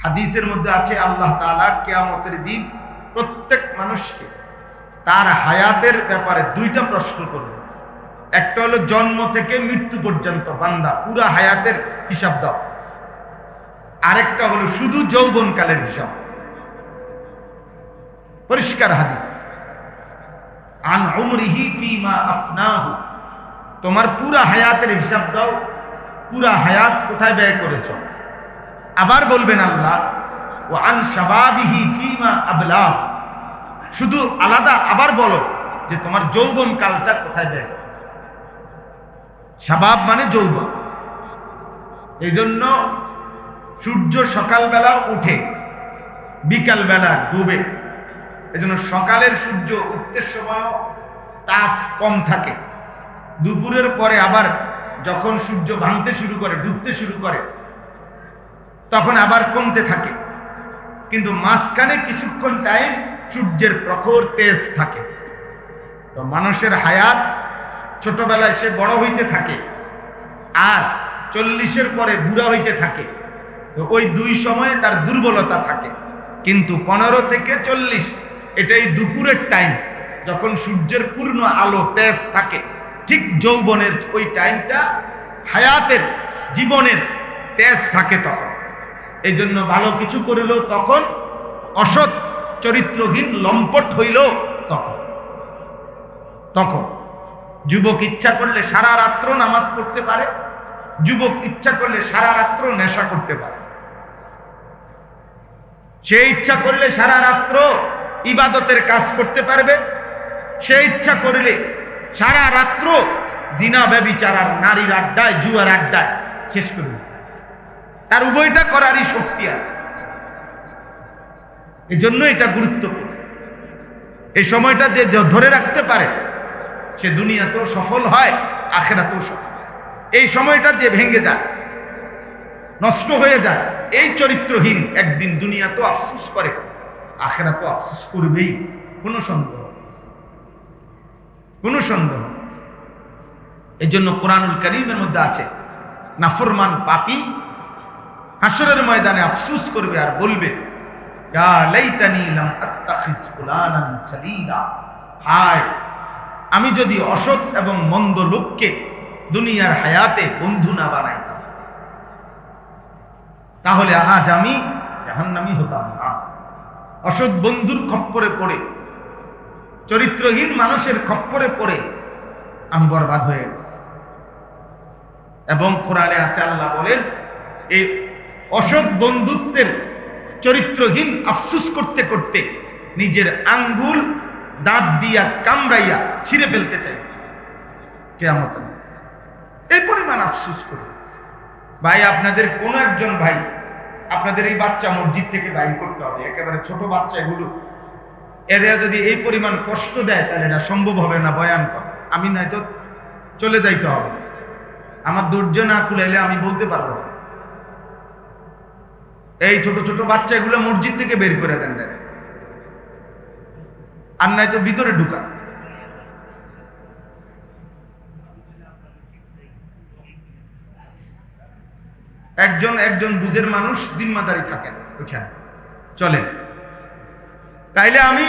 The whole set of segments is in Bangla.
হাদিসের মধ্যে আছে আল্লাহ তাআলা কিয়ামতের দিন প্রত্যেক মানুষকে তার হায়াতের ব্যাপারে দুইটা প্রশ্ন করবে। একটা হলো জন্ম থেকে মৃত্যু পর্যন্ত, বান্দা পুরা হায়াতের হিসাব দাও। আরেকটা হলো শুধু যৌবনকালের হিসাব। পরিষ্কার হাদিস, আন উমরিহি ফিমা আফনাহু, তোমার পুরা হায়াতের হিসাব দাও, পুরা হায়াত কোথায় ব্যয় করেছ। আবার বলবেন আল্লাহ, ও আন শাবাবিহি ফিমা আবলাহ, শুধু আলাদা আবার বলো যে তোমার যৌবন কালটা কোথায় ব্যয় করেছ। শাবাব মানে যৌবন। এই জন্য সূর্য সকালবেলা উঠে, বিকালবেলা ডুবে। এই জন্য সকালের সূর্য উঠতে সময় তাপ কম থাকে, দুপুরের পরে আবার যখন সূর্য ভাঙতে শুরু করে, ডুবতে শুরু করে, তখন আবার কমতে থাকে। কিন্তু মাঝখানে কিছুক্ষণ টাইম সূর্যের প্রখর তেজ থাকে। তো মানুষের হায়াত ছোটবেলায় সে বড় হইতে থাকে, আর 40-এর পরে বুড়া হইতে থাকে। তো ওই দুই সময়ে তার দুর্বলতা থাকে। কিন্তু 15 থেকে 40 এটাই দুপুরের টাইম, যখন সূর্যের পূর্ণ আলো তেজ থাকে। ঠিক যৌবনের ওই টাইমটা হায়াতের, জীবনের তেজ থাকে তখন। এই জন্য ভালো কিছু করিলেও তখন, অসৎ চরিত্রহীন লম্পট হইল তখন। যুবক ইচ্ছা করলে সারা রাত্র নামাজ পড়তে পারে, যুবক ইচ্ছা করলে সারা রাত্র নেশা করতে পারে, সে ইচ্ছা করলে সারা রাত্র ইবাদতের কাজ করতে পারবে, সে ইচ্ছা করলে সারা রাত্র জিনা ব্যভিচার আর নারীর আড্ডায়, জুয়ার আড্ডায় শেষ করবে। তার উভয়টা করারই শক্তি আছে। এই জন্য এটা গুরুত্বপূর্ণ। এই সময়টা যে ধরে রাখতে পারে সে দুনিয়াতেও সফল হয়, আখিরাতেও সফল। এই সময়টা যে ভেঙে যায়, নষ্ট হয়ে যায়, এই চরিত্রহীন একদিন দুনিয়াতেও আফসোস করে, আখিরাতেও আফসোস করবেই, কোনো সন্দেহ। এই জন্য কোরআনুল কারীমের মধ্যে আছে, নাফরমান পাপী হাসরের ময়দানে আফসোস করবে আর বলবে, ইয়া লাইতানি লাম আত্তাখিজ ফুলানান খলীলা, হায় আমি যদি অসৎ এবং মন্দ লোককে দুনিয়ার হায়াতে বন্ধু না বানাইতাম, তাহলে আজ আমি জাহান্নামী হতাম না। অসৎ বন্ধুর খপ্পরে পড়ে, চরিত্রহীন মানুষের খপ্পরে পড়ে আমি বরবাদ হয়ে গেছি। এবং কোরআনে আছে, আল্লাহ বলেন, এই অসৎ বন্ধুত্বের চরিত্রহীন আফসোস করতে করতে নিজের আঙ্গুল দাঁত দিয়া কামড়াইয়া ছিঁড়ে ফেলতে চাই কিয়ামত। এই পরিমাণ আফসোস করে। ভাই, আপনাদের কোনো একজন ভাই, আপনাদের এই বাচ্চা মসজিদ থেকে বাইর করতে হবে, একেবারে ছোট বাচ্চা এগুলো, এরা যদি এই পরিমাণ কষ্ট দেয় তাহলে এটা সম্ভব হবে না বয়ান করা। আমি নয়তো চলে যাইতে হবে, আমার ধৈর্য না কুলাইলে আমি বলতে পারবো না। এই ছোট ছোট বাচ্চা এগুলো মসজিদ থেকে বের করে দেন, আর নয়তো ভিতরে ঢুকা। একজন বুঝের মানুষ জিম্মাদারি থাকেন ওইখানে, চলেন। তাইলে আমি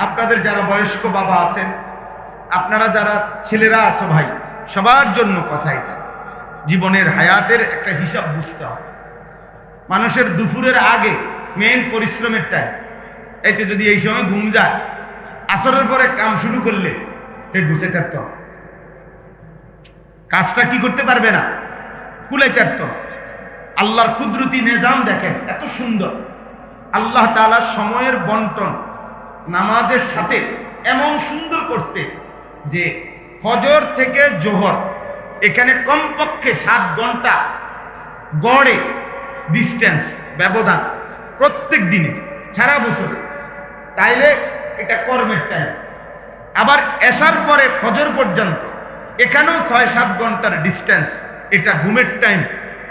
আপনাদের যারা বয়স্ক বাবা আছেন, আপনারা যারা ছেলেরা আছো ভাই, সবার জন্য কথা এটা, জীবনের হায়াতের একটা হিসাব বুঝতে হবে। মানুষের দুপুরের আগে মেইন পরিশ্রমের টাইম, এতে যদি এই সময় ঘুম যায়, আসরের পরে কাম শুরু করলে সে ঘুষে তারত কাজটা কি করতে পারবে না, কুলাইতে পারত। আল্লাহর কুদরতি নিজাম দেখেন, এত সুন্দর। আল্লাহ তাআলা সময়ের বন্টন নামাজের সাথে এমন সুন্দর করছে যে ফজর থেকে জোহর এখানে কমপক্ষে 7 ঘন্টা গড়ে ডিস্টেন্স, ব্যবধান প্রত্যেক দিনে, সারা বছরে। তাইলে এটা কর্মের টাইম। আবার এশার পরে ফজর পর্যন্ত এখানেও 6-7 ঘন্টার ডিস্টেন্স, এটা ঘুমের টাইম,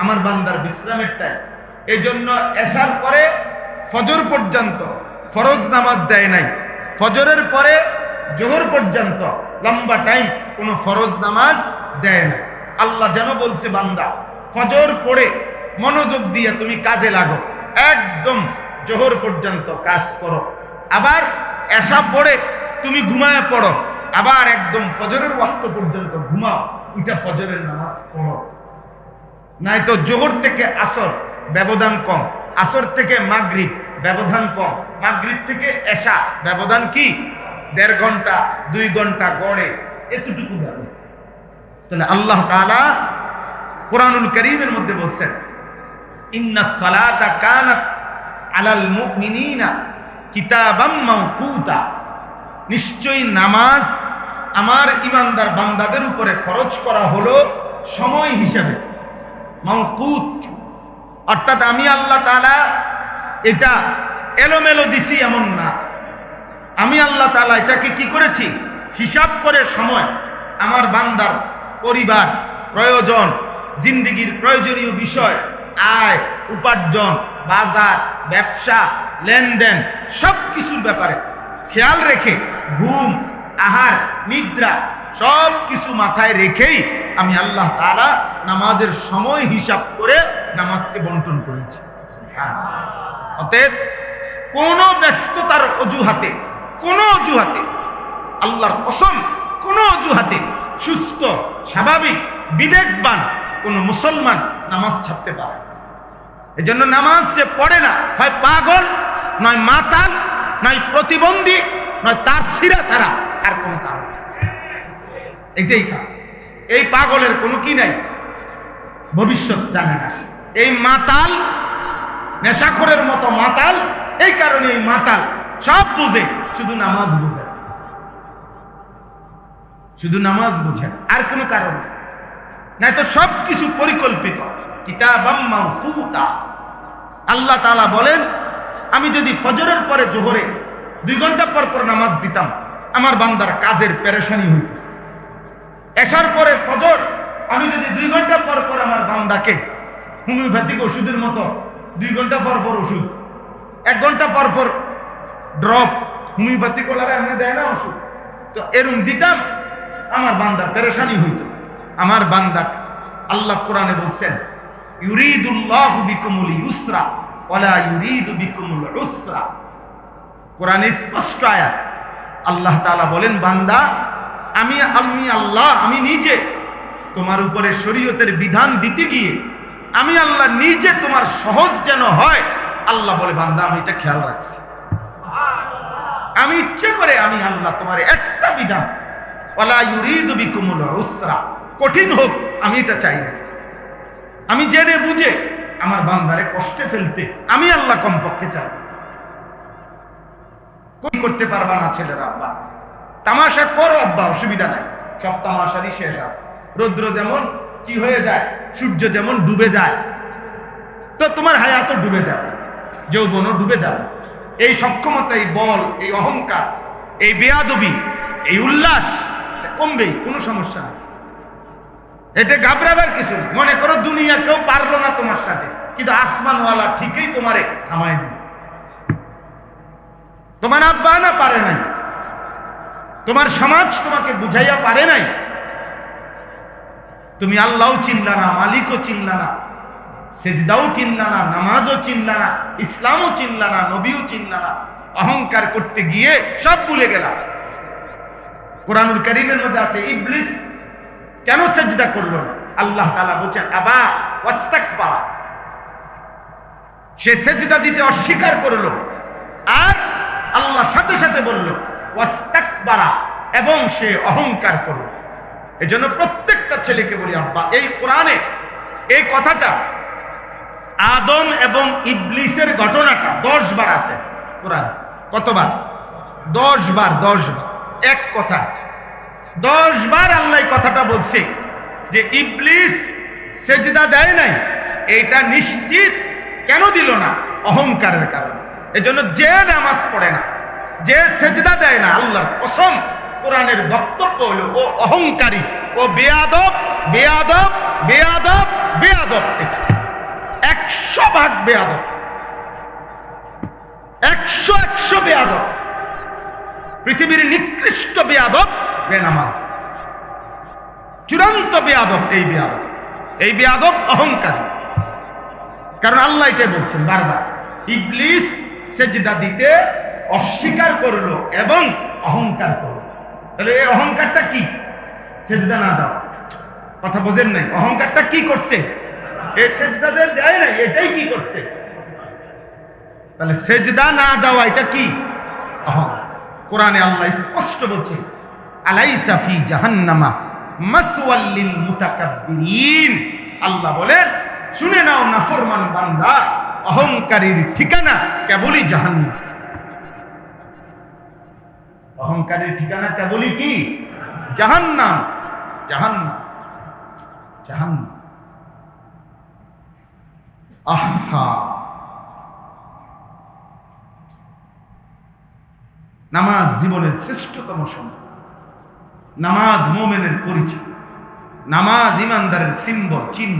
আমার বান্দার বিশ্রামের টাইম। এই জন্য এশার পরে ফজর পর্যন্ত ফরজ নামাজ দেয় নাই, ফজরের পরে জোহর পর্যন্ত লম্বা টাইম কোনো ফরজ নামাজ দেয় না। আল্লাহ যেন বলছে, বান্দা ফজর পড়ে মনোযোগ দিয়ে তুমি কাজে লাগো, একদম জোহর পর্যন্ত কাজ করো, আবার এশা পড়ে তুমি ঘুমায় পড়ো, আবার একদম ফজরের ওয়াক্ত পর্যন্ত ঘুমাও, এটা ফজরের নামাজ পড়ো। নাই তো জোহর থেকে আসর ব্যবধান কম, আসর থেকে মাগরিব ব্যবধান কম, মাগরিব থেকে এশা ব্যবধান কি 1.5 ঘন্টা 2 ঘন্টা গড়ে এতটুকু ব্যবধান। তাহলে আল্লাহ তাআলা কোরআনুল কারীমের মধ্যে বলছেন ইন্নাস সালাতা কানাত আলাল মুমিনিনা কিতাবাম মাওকুতা, নিশ্চয়ই নামাজ আমার ঈমানদার বান্দাদের উপরে ফরজ করা হলো সময় হিসেবে, মাওকুত, অর্থাৎ আমি আল্লাহ তাআলা এটা এলোমেলো দিছি এমন না, আমি আল্লাহ তাআলা এটাকে কি করেছি হিসাব করে সময় আমার বান্দার পরিবার প্রয়োজন, জিন্দেগির প্রয়োজনীয় বিষয়, আয় উপার্জন, বাজার ব্যবসা লেনদেন সব কিছুর ব্যাপারে খেয়াল রেখে ঘুম আহার নিদ্রা সব কিছু মাথায় রেখেই আমি আল্লাহ তাআলা নামাজের সময় হিসাব করে নামাজকে বন্টন করেছি। অতএব কোনো ব্যস্ততার অজুহাতে, কোনো অজুহাতে, আল্লাহর কসম কোনো অজুহাতে সুস্থ স্বাভাবিক বিবেকবান কোন মুসলমান নামাজ ছাড়তে পারে। এজন্য নামাজ যে পড়ে না, হয় পাগল, নয় মাতাল, নয় প্রতিবন্ধী, নয় তার সিরা ছাড়া আর কোন কারণ। এটাই কারণ। এই পাগলের কোনো কি নাই, ভবিষ্যৎ জানে না। এই মাতাল নেশাখোরের মতো মাতাল, এই কারণে এই মাতাল সব বুঝে, শুধু নামাজ বুঝে, শুধু নামাজ বুঝে, আর কোনো কারণ নাই। তো সব কিছু পরিকল্পিত, কিতাবাম মাওকুতা। আল্লাহ তাআলা বলেন আমি যদি ফজরের পরে জোহরে 2 ঘন্টা পর পর নামাজ দিতাম, আমার বান্দার কাজের পেরেশানি হইত। এশার পরে ফজর আমি যদি 2 ঘন্টা পর পর আমার বান্দাকে হোমিওপ্যাথিক ওষুধের মতো 2 ঘন্টা পর পর ওষুধ, 1 ঘন্টা পর পর ড্রপ, হোমিওপ্যাথিক ওলারা এমনি দেয় না ওষুধ, তো এরম দিতাম, আমার বান্দার পেরেশানি হইত। আমার বান্দা আল্লাহ কোরআনে বলছেন ইউরিদুল্লাহু বিকুমুল ইউসরা ওয়ালা ইউরিদু বিকুমুল উসরা। কোরআনে স্পষ্ট আয়াত, আল্লাহ তাআলা বলেন বান্দা আমি আল্লাহ, আমি নিজে তোমার উপরে শরীয়তের বিধান দিতে গিয়ে আমি আল্লাহ নিজে তোমার সহজ যেন হয়, আল্লাহ বলে বান্দা আমি এটা খেয়াল রাখছি। আমি ইচ্ছে করে আমি আল্লাহ তোমার একটা বিধান ওয়ালা ইউরিদু বিকুমুল উসরা, কঠিন হোক আমি এটা চাই না। আমি জেনে বুঝে আমার বান্দারে কষ্টে ফেলতে আমি আল্লাহ কমপক্ষে চাই। করতে পারবা না ছেলেরা, আব্বা তামাশা করো আব্বা, অসুবিধা নাই, সব তামাশারই শেষ আছে। রৌদ্র যেমন কি হয়ে যায়, সূর্য যেমন ডুবে যায়, তো তোমার হায়াতও ডুবে যাবে, যৌবনও ডুবে যাবে। এই সক্ষমতা, এই বল, এই অহংকার, এই বেয়াদবি, এই উল্লাস কমবেই, কোনো সমস্যা নেই। এটা ঘাবড়াবার কিছু। মনে করো দুনিয়া কেউ পারলো না তোমার সাথে, কিন্তু আসমানওয়ালা ঠিকই তোমারে থামায় দিল। তোমার আব্বা না পারে নাই, তোমার সমাজ তোমাকে বুঝাইয়া পারে নাই, তুমি আল্লাহও চিনলা না, মালিকও চিনলা না, সেজদাও চিনলা না, নামাজও চিনলা না, ইসলামও চিনলা না, নবীও চিনলা না, অহংকার করতে গিয়ে সব ভুলে গেলা। কোরআনুল কারীমের মধ্যে আছে ইবলিস কেন সেজদা করলো না, আল্লাহ তাআলা বলেন আবা ওয়াস্তাকবারা, সে সেজদা দিতে অস্বীকার করলো। আর আল্লাহ সাথে সাথে বলল ওয়াস্তাকবারা, এবং সে অহংকার করলো। এজন্য প্রত্যেকটা ছেলেকে বলি আব্বা, এই কোরআনে এই কথাটা আদম এবং ইবলিসের ঘটনাটা 10 বার আছে কোরআন। কতবার? 10 বার। 10 বার এক কথা, 10 বার আল্লাহ কথাটা বলছে যে ইবলিস সেজদা দেয় নাই। এইটা নিশ্চিত কেন দিল না? অহংকারের কারণে। এজন্য যে নামাজ পড়ে না, যে সেজদা দেয় না, আল্লাহর কসম কোরআনের বক্তব্য হলো ও অহংকারী, ও বেয়াদব, বেয়াদব, বেয়াদব, বেয়াদব। 100 ভাগ বেয়াদব, 100 বেয়াদব। পৃথিবীর নিকৃষ্ট বেয়াদব বেনামাজ, চূড়ান্ত বেয়াদব এই বেয়াদব। এই বেয়াদব অহংকারী, কারণ আল্লাহ এটাই বলছেন বারবার ইবলিস সেজদা দিতে অস্বীকার করলো এবং অহংকার করলো। তাহলে এই অহংকারটা কি? সেজদা না দাও। কথা বোঝেন নাই? অহংকারটা কি করছে? এই সেজদা দেয় নাই, এটাই কি করছে? তাহলে সেজদা না দেওয়া এটা কি? কোরআনে আল্লাহ স্পষ্ট বলছে, আলাইসা ফি জাহান্নামা মাসওয়াল লিল মুতাকাব্বিরিন। আল্লাহ বলেন, শুনে নাও নাফরমান বান্দা, অহংকারীর ঠিকানা কেবলই জাহান্নাম। অহংকারীর ঠিকানা কেবলই কি? জাহান্নাম। জাহান্নাম, জাহান্নাম। আহা, নামাজ জীবনের শ্রেষ্ঠতম সম্পদ। নামাজ মুমিনের পরিচয়, নামাজ ইমানদারের সিম্বল, চিহ্ন।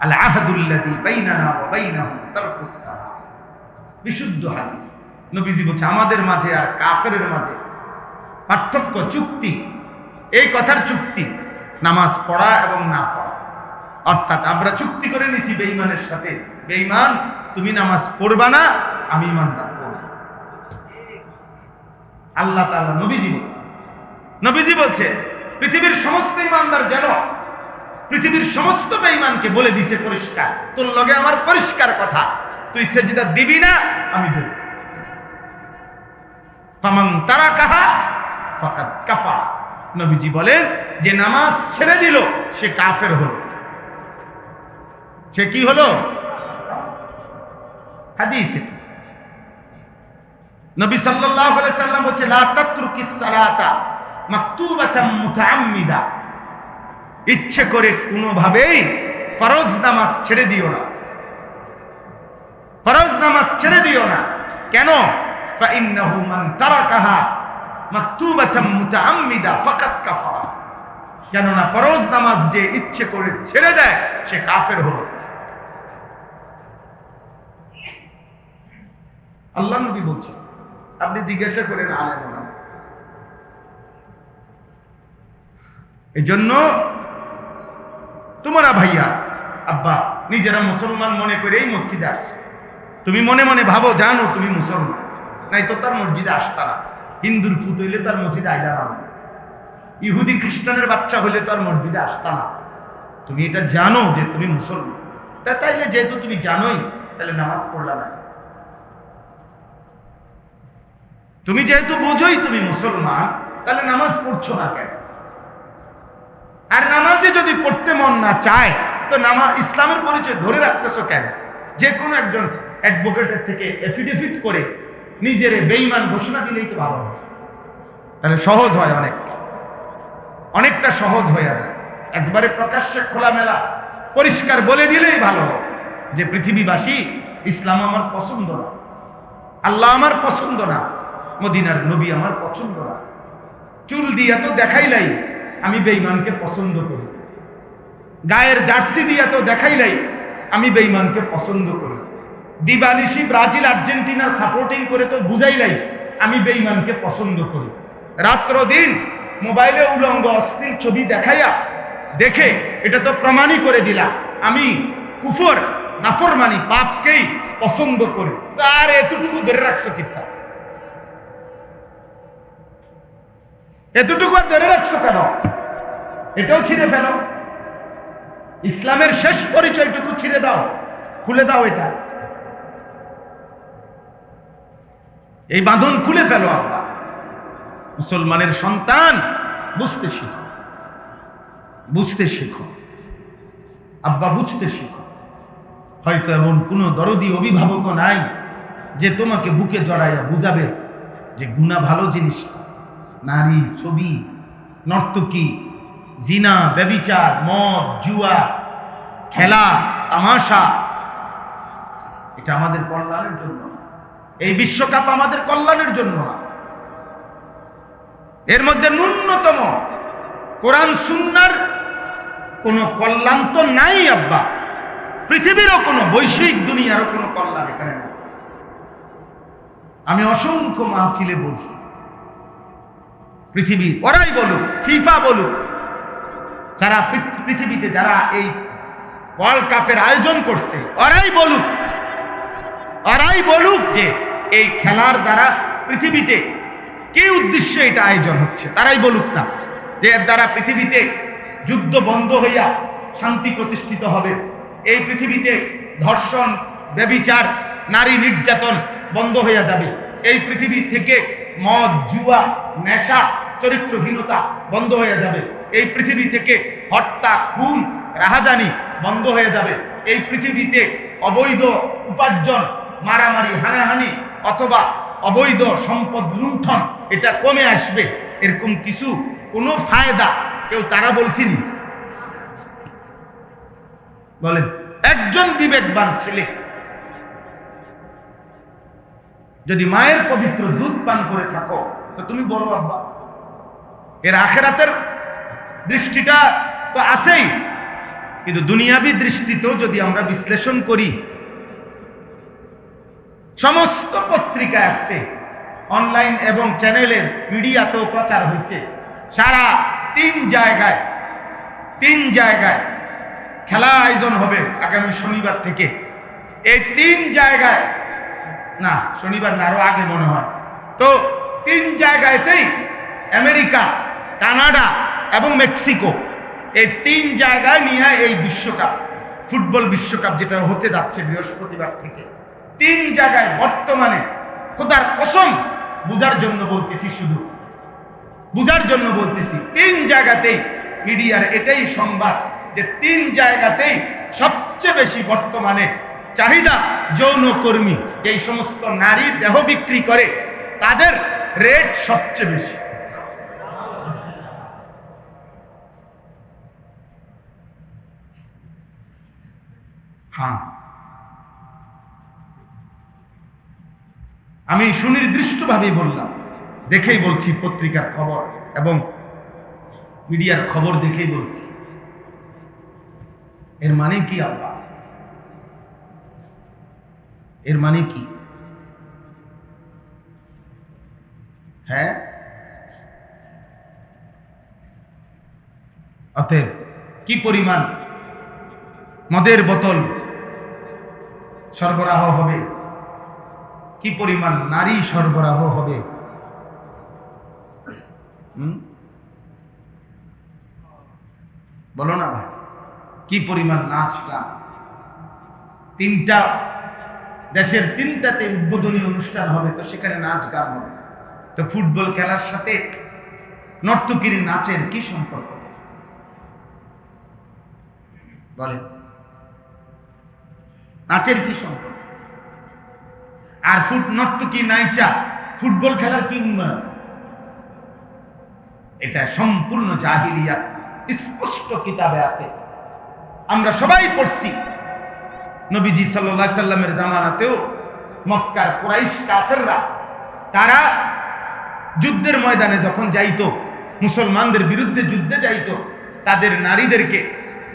আল আহদুল্লাযী বাইনানা ওয়া বাইনাহুম তারকুস সালাহ। বিশুদ্ধ হাদিস। নবীজি বলছে, আমাদের মাঝে আর কাফেরের মাঝে পার্থক্য, চুক্তি, এই কথার চুক্তি নামাজ পড়া এবং না পড়া। অর্থাৎ আমরা চুক্তি করে নিছি বেঈমানের সাথে, বেঈমান তুমি নামাজ পড়বা না, আমি ইমানদার পড়ব। আল্লাহ তাআলা নবীজি বলছে পৃথিবীর সমস্ত ইমানদার যেন পৃথিবীর সমস্ত বেঈমানকে বলে দিছে পরিষ্কার, তোর লগে আমার পরিষ্কার কথা, তুই সেজদা দিবি না, আমি দেব। ফামান তারাকাহা ফাকাদ কাফার। নবীজি বলেন, যে নামাজ ছেড়ে দিল সে কাফের হলো। সে কি হলো? হাদিসে নবী সাল্লাল্লাহু আলাইহি সাল্লাম বলেছে, লা তাতরুকিস সালাতা মাকতুবাতাম মুতাআম্মিদা। ইচ্ছে করে কোনোভাবেই ফরজ নামাজ ছেড়ে দিও না। ফরজ নামাজ ছেড়ে দিও না। কেন? ফাইন্নাহু মান তারাকাহা মাকতুবাতাম মুতাআম্মিদা ফাকাদ কাফারা। কেননা ফরজ নামাজ যে ইচ্ছে করে ছেড়ে দেয় সে কাফের হলো। আল্লাহ নবী বলছেন, আপনি জিজ্ঞাসা করেন আলেম ওলামা। এই জন্য তোমরা ভাইয়া আব্বা নিজেরা মুসলমান মনে করে এই মসজিদে আসছো। তুমি মনে মনে ভাবো জানো তুমি মুসলমান, নাই তো তার মসজিদে আসতা না। হিন্দুর ফুত হইলে তার মসজিদে আইলা না, ইহুদি খ্রিস্টানের বাচ্চা হইলে তার মসজিদে আসতা না। তুমি এটা জানো যে তুমি মুসলমান, তাইলে যেহেতু তুমি জানোই, তাহলে নামাজ পড়লা না। তুমি যেহেতু বোঝোই তুমি মুসলমান, তাহলে নামাজ পড়ছো না কেন? আর নামাজে যদি পড়তে মন না চায়, তো নামাজ ইসলামের পরিচয় ধরে রাখতেছো কেন? যে কোনো একজন অ্যাডভোকেটের থেকে এফিডেভিট করে নিজের বেঈমান ঘোষণা দিলেই তো ভালো হয়। তাহলে সহজ হয়, অনেকটা সহজ হয়ে যায়। একবারে প্রকাশ্যে খোলামেলা পরিষ্কার বলে দিলেই ভালো হয় যে পৃথিবীবাসী, ইসলাম আমার পছন্দ না, আল্লাহ আমার পছন্দ না, মদিনার নবী আমার পছন্দ না। চুল দিয়া তো দেখাইলাই আমি বেঈমানকে পছন্দ করি, গায়ের জার্সি দিয়া তো দেখাইলাই আমি বেঈমানকে পছন্দ করি, দিবানিশি ব্রাজিল আর্জেন্টিনার সাপোর্টিং করে তো বুঝাইলাই আমি বেঈমানকে পছন্দ করি। রাত্র দিন মোবাইলে উলঙ্গ অশ্লীল ছবি দেখাইয়া দেখে এটা তো প্রমাণই করে দিলা আমি কুফর, নাফরমানি, পাপকেই পছন্দ করি। তার এতটুকু ধরে রাখছো কিতা? এতটুকু আর ধরে রাখছো কেন? এটাও ছিঁড়ে ফেলো। ইসলামের শেষ পরিচয়টুকু ছিঁড়ে দাও, খুলে দাও। এটা এই বাঁধন খুলে ফেলো। আল্লাহ মুসলমানের সন্তান, বুঝতে শিখো, বুঝতে শিখো আব্বা, বুঝতে শিখো। হয়তো এমন কোনো দরদি অভিভাবক নাই যে তোমাকে বুকে জড়াইয়া বুঝাবে যে গুনাহ ভালো জিনিস, নারী, ছবি, নর্তকী, জিনা, ব্যভিচার, মদ, জুয়া, খেলা, তামাশা, এটা আমাদের কল্যাণের জন্য। এই বিশ্বকাপ আমাদের কল্যাণের জন্য না। এর মধ্যে ন্যূনতম কোরআন সুন্নাহর কোনো কল্যাণ তো নাই আব্বা। পৃথিবীরও কোনো, বৈশ্বিক দুনিয়ারও কোনো কল্যাণ এখানে নেই। আমি অসংখ্য মাহফিলে বলছি, পৃথিবী ওরাই বলুক, ফিফা বলুক, যারা পৃথিবীতে যারা এই ওয়ার্ল্ড কাপের আয়োজন করছে, ওরাই বলুক তারাই বলুক যে এই খেলার দ্বারা পৃথিবীতে কি উদ্দেশ্যে এটা আয়োজন হচ্ছে, তারাই বলুক না যে এর দ্বারা পৃথিবীতে যুদ্ধ বন্ধ হইয়া শান্তি প্রতিষ্ঠিত হবে, এই পৃথিবীতে ধর্ষণ, ব্যভিচার, নারী নির্যাতন বন্ধ হইয়া যাবে, এই পৃথিবী থেকে মদ, জুয়া, নেশা, চরিত্রহীনতা বন্ধ হয়ে যাবে, এই পৃথিবী থেকে হত্যা, খুন, রাহাজানি বন্ধ হয়ে যাবে, এই পৃথিবীতে অবৈধ উপার্জন, মারামারি, হানাহানি অথবা অবৈধ সম্পদ লুণ্ঠন এটা কমে আসবে, এরকম কিছু কোনো ফায়দা কেউ তারা বলছেন? বলেন, একজন বিবেকবান ছেলে যদি মায়ের পবিত্র দুধ পান করে থাকো তো তুমি বলো আব্বা, এর আখেরাতের দৃষ্টিটা তো আছেই, কিন্তু দুনিয়াবী দৃষ্টিতেও যদি আমরা বিশ্লেষণ করি, সমস্ত পত্রিকায় আসছে, অনলাইন এবং চ্যানেলের মিডিয়াতেও প্রচার হয়েছে, সারা 3 জায়গায় খেলা আয়োজন হবে আগামী শনিবার থেকে। এই 3 জায়গায়, না শনিবার না, আরো আগে মনে হয়, তো 3 জায়গাতেই আমেরিকা, কানাডা এবং মেক্সিকো, এই 3 জায়গায় নিয়ে এই বিশ্বকাপ, ফুটবল বিশ্বকাপ যেটা হতে যাচ্ছে বৃহস্পতিবার থেকে, 3 জায়গায় বর্তমানে, খোদার কসম বুঝার জন্য বলতেছি, শুধু বুঝার জন্য বলতেছি, 3 জায়গাতেই মিডিয়ার এটাই সংবাদ যে 3 জায়গাতেই সবচেয়ে বেশি বর্তমানে চাহিদা যৌনকর্মী, যেই সমস্ত নারী দেহ বিক্রি করে তাদের রেট সবচেয়ে বেশি। হ্যাঁ, আমি সুনির্দিষ্টভাবে বললাম, দেখেই বলছি, পত্রিকার খবর এবং মিডিয়ার খবর দেখেই বলছি। এর মানে কি আল্লাহ? এর মানে কি? হ্যাঁ, অতএব কি পরিমাণ মদের বোতল সরবরাহ হবে, কি পরিমাণ নারী সরবরাহ হবে, বলো না ভাই, কি পরিমাণ নাচ গান, 3টা দেশের 3টাতে উদ্বোধনী অনুষ্ঠান হবে, তো সেখানে নাচ গান হবে, তো ফুটবল খেলার সাথে নর্তকীর নাচের কি সম্পর্ক? বলেন, নাচের কি সম্পর্ক? আর নর্তকী নাইচা ফুটবল খেলার কি উন্নয়ন? এটা সম্পূর্ণ জাহিলিয়াত, স্পষ্ট কিতাবে আছে, আমরা সবাই পড়ছি। নবীজি সাল্লাল্লাহু আলাইহি সাল্লামের জামানাতেও মক্কার কুরাইশ কাফেররা তারা যুদ্ধের ময়দানে যখন যাইতো, মুসলমানদের বিরুদ্ধে যুদ্ধে যাইতো, তাদের নারীদেরকে,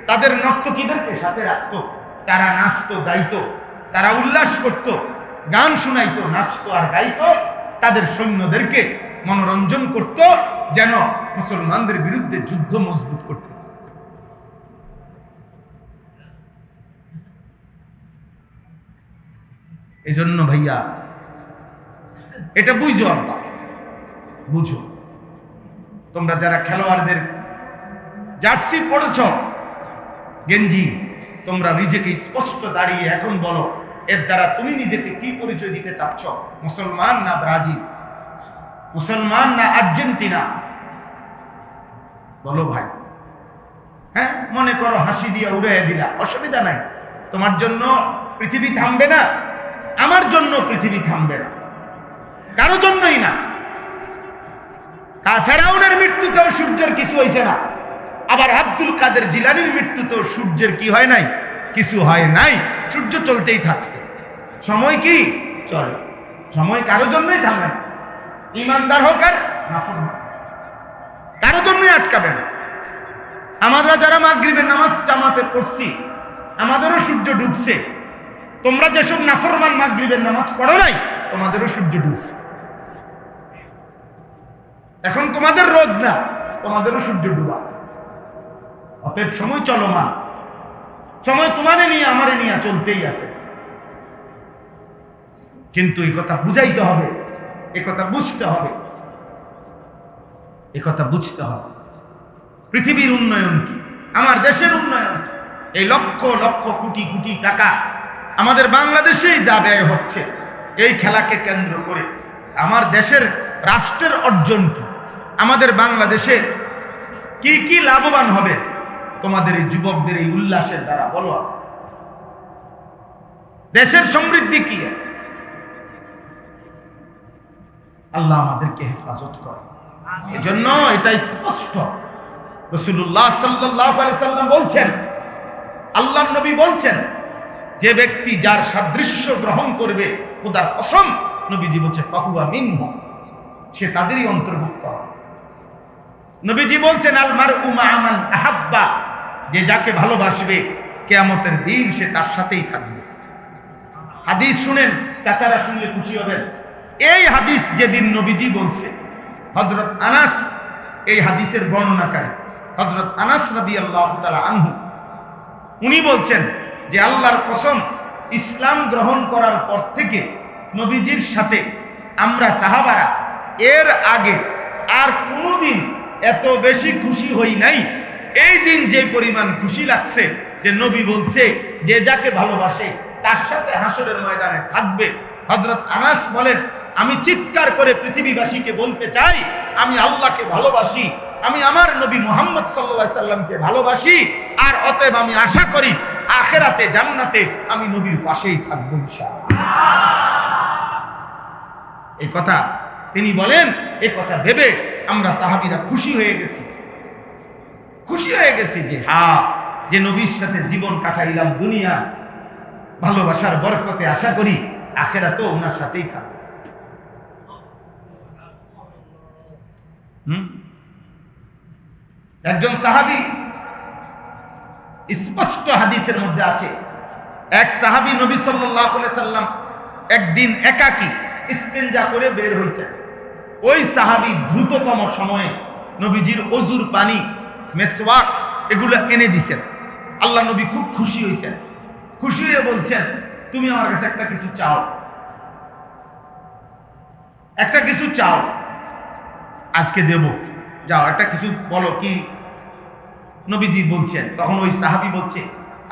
তাদের নর্তকীদেরকে সাথে রাখতো, তারা নাচতো, গাইতো, তারা উল্লাস করত, গান শুনাইতো, নাচতো আর গাইতো, তাদের সৈন্যদেরকে মনোরঞ্জন করত, যেন মুসলমানদের বিরুদ্ধে যুদ্ধ মজবুত করতে। এই জন্য ভাইয়া এটা বুঝো, আব্বা বুঝো, তোমরা যারা খেলোয়াড়দের জার্সি পড়েছ, গেঞ্জি, তোমরা নিজেকে স্পষ্ট দাঁড়িয়ে এখন বলো, এর দ্বারা তুমি নিজেকে কি পরিচয় দিতে চাচ্ছ? মুসলমান না ব্রাজিল? মুসলমান না আর্জেন্টিনা? বলো ভাই। হ্যাঁ, মনে করো হাসি দিয়ে উড়াইয়া দিলা, অসুবিধা নাই, তোমার জন্য পৃথিবী থামবে না, আমার জন্য পৃথিবী থামবে না, কারো জন্যই না। ফেরাউনের মৃত্যুতেও সূর্যের কিছু হয়েছে না, আবার আব্দুল কাদের জিলানীর মৃত্যুতেও সূর্যের কি হয় নাই? কিছু হয় নাই, সূর্য চলতেই থাকছে। সময় কি চলে, সময় কারো জন্যই থামবে না, ইমানদার হোক আর নাফরমান, কারো জন্যই আটকাবে না। আমরা যারা মাগরিবের নামাজ জামাতে পড়ছি, আমাদেরও সূর্য ডুবছে। তোমরা যেসব নাফরমান মাগরিবের নামাজ পড়ো নাই, তোমাদেরও সূর্য ডুবছে। এখন তোমাদের রোদ না, তোমাদেরও সূর্য ডুবা। অতএব সময় চলমান, সময় তোমারে নিয়ে আমারে নিয়ে চলতেই আছে। কিন্তু এই কথা বুঝাইতে হবে, এ কথা বুঝতে হবে, এ কথা বুঝতে হবে। পৃথিবীর উন্নয়ন কি, আমার দেশের উন্নয়ন কি? এই লক্ষ লক্ষ কোটি কোটি টাকা আমাদের বাংলাদেশেই যা ব্যয় হচ্ছে এই খেলাকে কেন্দ্র করে, আমার দেশের রাষ্ট্রের অর্জন কি, আমাদের বাংলাদেশে কি কি লাভবান হবে তোমাদের এই যুবকদের এই উল্লাসের দ্বারা, বলো। দেশের সমৃদ্ধি কি? আল্লাহ আমাদেরকে হেফাজত করে। এজন্য এটা স্পষ্ট, রাসূলুল্লাহ সাল্লাল্লাহু আলাইহি সাল্লাম বলছেন, আল্লাহর নবী বলছেন, যে ব্যক্তি যার সাদৃশ্য গ্রহণ করবে, খোদার কসম নবীজি বলছে ফাহুয়া মিনহু, সে তাদেরই অন্তর্ভুক্ত হবে। নবীজি বলছেন আল মারউ মা মান আহাব্বা, যে যাকে ভালোবাসবে কিয়ামতের দিন সে তার সাথেই থাকবে। হাদিস শুনেন, চাচারা শুনলে খুশি হবেন। এই হাদিস যেদিন নবীজি বলছে, হযরত আনাস এই হাদিসের বর্ণনাকারী, হযরত আনাস রাদিয়াল্লাহু তাআলা আনহু, উনি বলছেন যে আল্লাহর কসম, ইসলাম গ্রহণ করার পর থেকে নবীজির সাথে আমরা সাহাবারা এর আগে আর কোনোদিন এত বেশি খুশি হই নাই। এই দিন যে পরিমাণ খুশি লাগছে যে নবী বলছে যে যাকে ভালোবাসে তার সাথে হাসরের ময়দানে থাকবে। হযরত আনাস বলেন, আমি চিৎকার করে পৃথিবীবাসীকে বলতে চাই, আমি আল্লাহকে ভালোবাসি, আমি আমার নবী মুহাম্মদ সাল্লাল্লাহু আলাইহি সাল্লামকে ভালোবাসি, আর অতএব আমি আশা করি আখিরাতে জান্নাতে আমি নবীর পাশেই থাকব ইনশাআল্লাহ। এই কথা তিনি বলেন, এই কথা ভেবে আমরা সাহাবীরা খুশি হয়ে গেছি, খুশি হয়ে গেছি যে হ্যাঁ, যে নবীর সাথে জীবন কাটাইলাম দুনিয়া, ভালোবাসার বরকতে আশা করি আখিরাতেও ওনার সাথেই থাকব। একজন সাহাবী, স্পষ্ট হাদিসের মধ্যে আছে, এক সাহাবী নবী সাল্লাল্লাহু আলাইহি সাল্লাম একদিন একাকী ইস্তেনজা করে বের হয়েছেন। ওই সাহাবী দ্রুততম সময়ে নবীজির ওযুর পানি, মেসওয়াক এগুলো এনে দিয়েছেন। আল্লাহ নবী খুব খুশি হয়েছেন, খুশি হয়ে বলছেন, তুমি আমার কাছে একটা কিছু চাও, একটা কিছু চাও, আজকে দেব, যাও একটা কিছু বলো কি। নবীজি বলছেন, তখন ওই সাহাবী বলছে,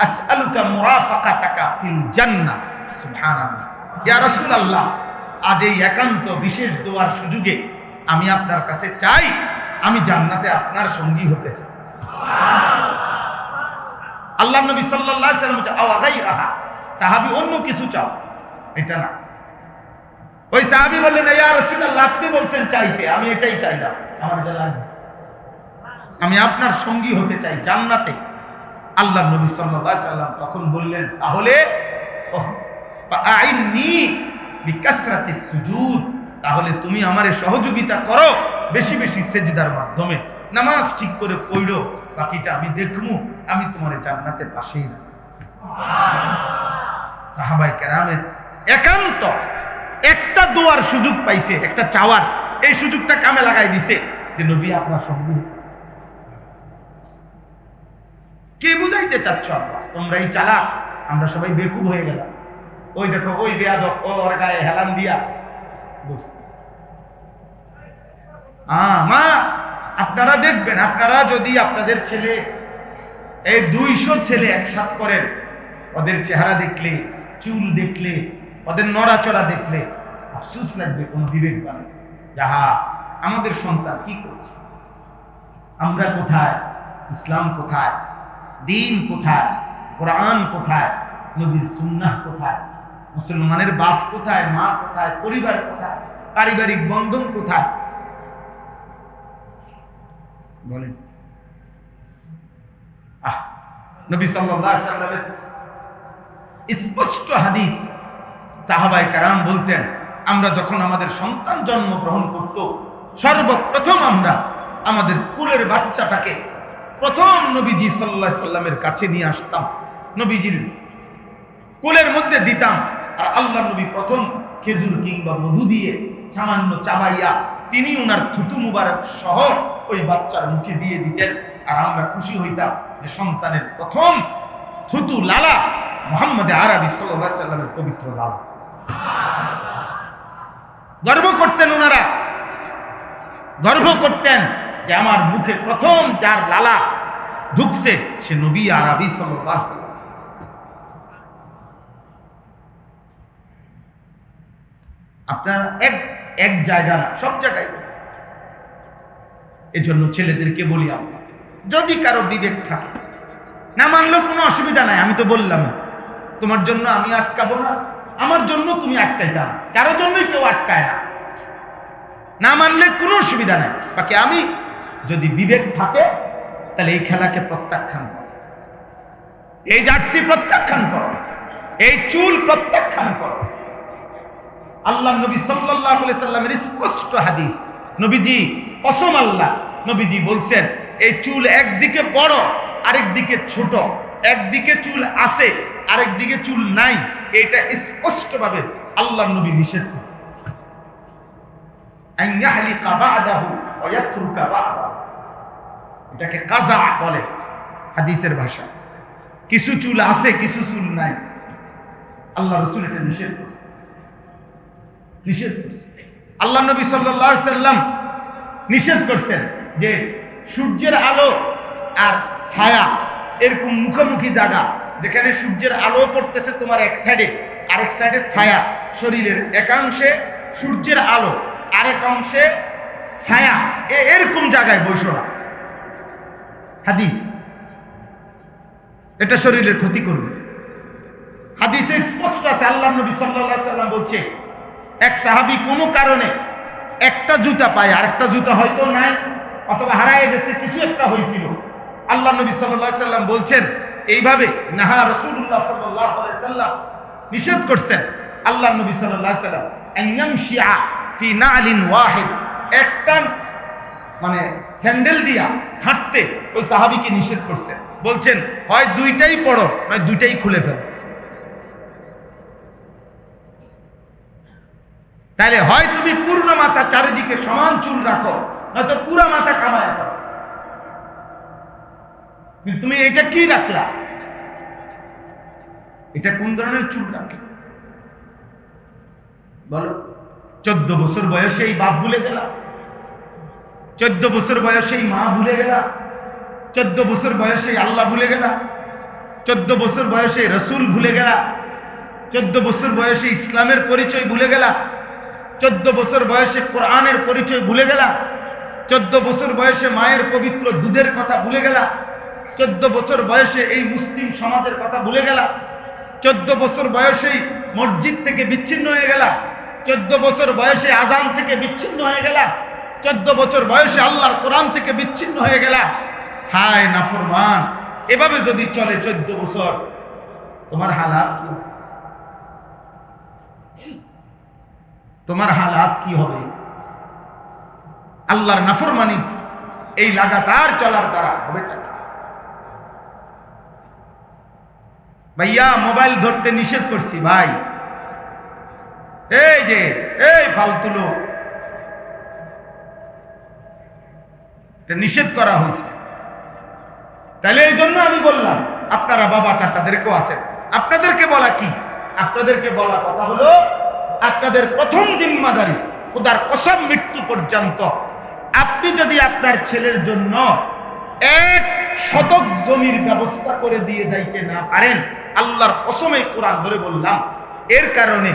আসআলুকা মুরাফাকাতাকা ফিল জান্নাহ। সুবহানাল্লাহ, ইয়া রাসূলুল্লাহ, আজ এই একান্ত বিশেষ দোয়ার সুযোগে আমি আপনার কাছে চাই, আমি জান্নাতে আপনার সঙ্গী হতে চাই। আল্লাহ নবী সাল্লাল্লাহু আলাইহি ওয়াসাল্লাম বলছে, আওয়া গায়রাহা, সাহাবী অন্য কিছু চাও, এটা না। ওই সাহাবী বললেন, ইয়া রাসূলুল্লাহ, আপনি বলছেন চাইতে, আমি এটাই চাইলাম, আমার যা লাগবে, আমি আপনার সঙ্গী হতে চাই জান্নাতে। আল্লাহ নবী সাল্লাল্লাহু আলাইহি ওয়াসাল্লাম তখন বললেন, তাহলে ফাআইন্নী বিকাসরাতিস সুজুদ, তাহলে তুমি আমারে সহযোগিতা করো বেশি বেশি সেজদার মাধ্যমে, নামাজ ঠিক করে পড়ো, বাকিটা আমি দেখমু, আমি তোমার জান্নাতের পাশেই রাখবো। সাহাবায়ে কেরামের একান্ত একটা দোয়ার সুযোগ পাইছে, একটা চাওয়ার, এই সুযোগটা কামে লাগাই দিছে যে নবী আপনার সঙ্গী। কি বুঝাইতে চাচ্ছ আল্লাহ? তোমরা এই চালাক, আমরা সবাই বেকুব হয়ে গেলাম। ওই দেখো, ওই বেয়াদব ওর গায়ে হেলান দিয়া বসছে। মা, আপনারা দেখবেন, আপনারা যদি আপনাদের ছেলে, এই 200 ছেলে একসাথ করেন, ওদের চেহারা দেখলে, চুল দেখলে, ওদের নড়াচড়া দেখলে আফসোস লাগবে কোন বিবেকবান, যাহা আমাদের সন্তান কি করছে, আমরা কোথায়, ইসলাম কোথায়, দিন কোথায়, কোরআন কোথায়, নবীর সুন্নাহ কোথায়, মুসলমানের বাপ কোথায়, মা কোথায়, পরিবার কোথায়, পারিবারিক বন্ধন কোথায়, বলেন। নবী সাল্লাল্লাহু আলাইহি ওয়াসাল্লামের স্পষ্ট হাদিস, সাহাবায়ে কেরাম বলতেন, আমরা যখন আমাদের সন্তান জন্মগ্রহণ করত, সর্বপ্রথম আমরা আমাদের কুলের বাচ্চাটাকে প্রথম নবীজি সাল্লাল্লাহু আলাইহি সাল্লামের কাছে নিয়ে আসতাম, নবীজির কোলের মধ্যে দিতাম, আর আল্লাহ নবী প্রথম খেজুর কিংবা মধু দিয়ে সামান্য চাবাইয়া তিনি উনার থুতু মুবারক সহ ওই বাচ্চার মুখে দিয়ে দিতেন, আর আমরা খুশি হইতাম যে সন্তানের প্রথম থুতু লালা মুহাম্মদ আরবি সাল্লাল্লাহু আলাইহি সাল্লামের পবিত্র লালা। গর্ব করতেন ওনারা, গর্ব করতেন যে আমার মুখে প্রথম যার লালা ঢুকছে সে নবী আরবি সাল্লাল্লাহু আলাইহি ওয়াসাল্লাম। আপনারা এক জায়গা না, সব জায়গায়। এজন্য ছেলেদেরকে বলি, আমরা যদি কারো বিবেক থাকে, না মানলেও কোনো অসুবিধা নাই, আমি তো বললাম তোমার জন্য আমি আটকাবো না, আমার জন্য তুমি আটকাইতাম, কারো জন্যই কেউ আটকায় না, না মানলে কোনো অসুবিধা নাই। বাকি আমি যদি বিবেক থাকে তাহলে এই খেলাকে প্রত্যাখ্যান করো, এই জার্সি প্রত্যাখ্যান করো, এই চুল প্রত্যাখ্যান করো। আল্লাহ নবী সাল্লাল্লাহু আলাইহি সাল্লামের স্পষ্ট হাদিস, নবীজি কসম আল্লাহ, নবীজি বলছেন এই চুল একদিকে বড় আরেকদিকে ছোট, একদিকে চুল আছে আরেকদিকে চুল নাই, এটা স্পষ্টভাবে আল্লাহ নবী নিষেধ করেছেন। আন ইয়াহলিকা বা'দাহু ওয়া ইয়াতরুকা বা'দাহু, এটাকে কাজা বলে হাদিসের ভাষা। কিছু চুল আছে কিছু চুল নাই, আল্লাহ রাসূল এটা নিষেধ করেছেন, নিষেধ করছেন। আল্লাহ নবী সাল্লাল্লাহু আলাইহি সাল্লাম নিষেধ করছেন যে সূর্যের আলো আর ছায়া এরকম মুখোমুখি জায়গা, যেখানে সূর্যের আলো পড়তেছে তোমার এক সাইডে, আরেক সাইডে ছায়া, শরীরের একাংশে সূর্যের আলো আরেক অংশে ছায়া, এরকম জায়গায় বসো না। হাদিস, এটা শরীরের ক্ষতি করবে। হাদিসে স্পষ্ট আছে, আল্লাহ নবী সাল্লাল্লাহু আলাইহি সাল্লাম বলছে এক সাহাবী কোনো কারণে একটা জুতা পায়, আরেকটা জুতা হয়তো নাই অথবা হারায় গেছে, কিছু একটা হয়েছিল, আল্লাহ নবী সাল্লাল্লাহু আলাইহি সাল্লাম বলছেন এইভাবে, নাহা রাসূলুল্লাহ সাল্লাল্লাহু আলাইহি সাল্লাম নিষেধ করছেন, আল্লাহ নবী সাল্লাল্লাহু আলাইহি সাল্লাম আইয়ামশিয়া ফি নালিন ওয়াহিদ, একটা মানে স্যান্ডেল দিয়া হাঁটতে ওই সাহাবীকে নিষেধ করছেন, বলছেন হয় দুইটাই পড়ো নয় দুইটাই খুলে ফেলো। তাহলে হয় তুমি পূর্ণ মাথা চারিদিকে সমান চুল রাখো, নয়তো পুরা মাথা কামায় রাখো। তুমি এটা কি রাখলা? এটা কোন ধরনের চুল রাখলা বলো? 14 বছর বয়সে এই বাপ ভুলে গেলা, 14 বছর বয়সে মা ভুলে গেলা, 14 বছর বয়সে আল্লাহ ভুলে গেলা, 14 বছর বয়সে রসুল ভুলে গেলা, 14 বছর বয়সে ইসলামের পরিচয় ভুলে গেলা, 14 বছর বয়সে কোরআনের পরিচয় ভুলে গেলা, 14 বছর বয়সে মায়ের পবিত্র দুধের কথা ভুলে গেলা, 14 বছর বয়সে এই মুসলিম সমাজের কথা ভুলে গেলা, 14 বছর বয়সেই মসজিদ থেকে বিচ্ছিন্ন হয়ে গেলা, 14 বছর বয়সে আজান থেকে বিচ্ছিন্ন হয়ে গেলা, 14 বছর বয়সে আল্লাহর কোরআন থেকে বিচ্ছিন্ন হয়ে গেলা। হায় নাফরমান, এভাবে যদি চলে 14 বছর, তোমার হালাত কি? তোমার হালাত কি হবে? আল্লাহর নাফরমানি এই লাগাতার চলার দ্বারা হবে কি? ভাইয়া মোবাইল ধরতে নিষেধ করছি ভাই, এই যে এই ফালতু লোক, এটা নিষেধ করা হয়েছে। তাহলে এই জন্য আমি বললাম, আপনারা বাবা চাচাদেরকেও আছেন, আপনাদেরকে বলা কি? আপনাদেরকে বলা কথা হলো, আপনাদের প্রথম জিম্মাদারি খোদার কসম মৃত্যু পর্যন্ত আপনি যদি আপনার ছেলের জন্য 1 শতক জমির ব্যবস্থা করে দিয়ে যাইতে না পারেন, আল্লাহর কসমে কোরআন ধরে বললাম, এর কারণে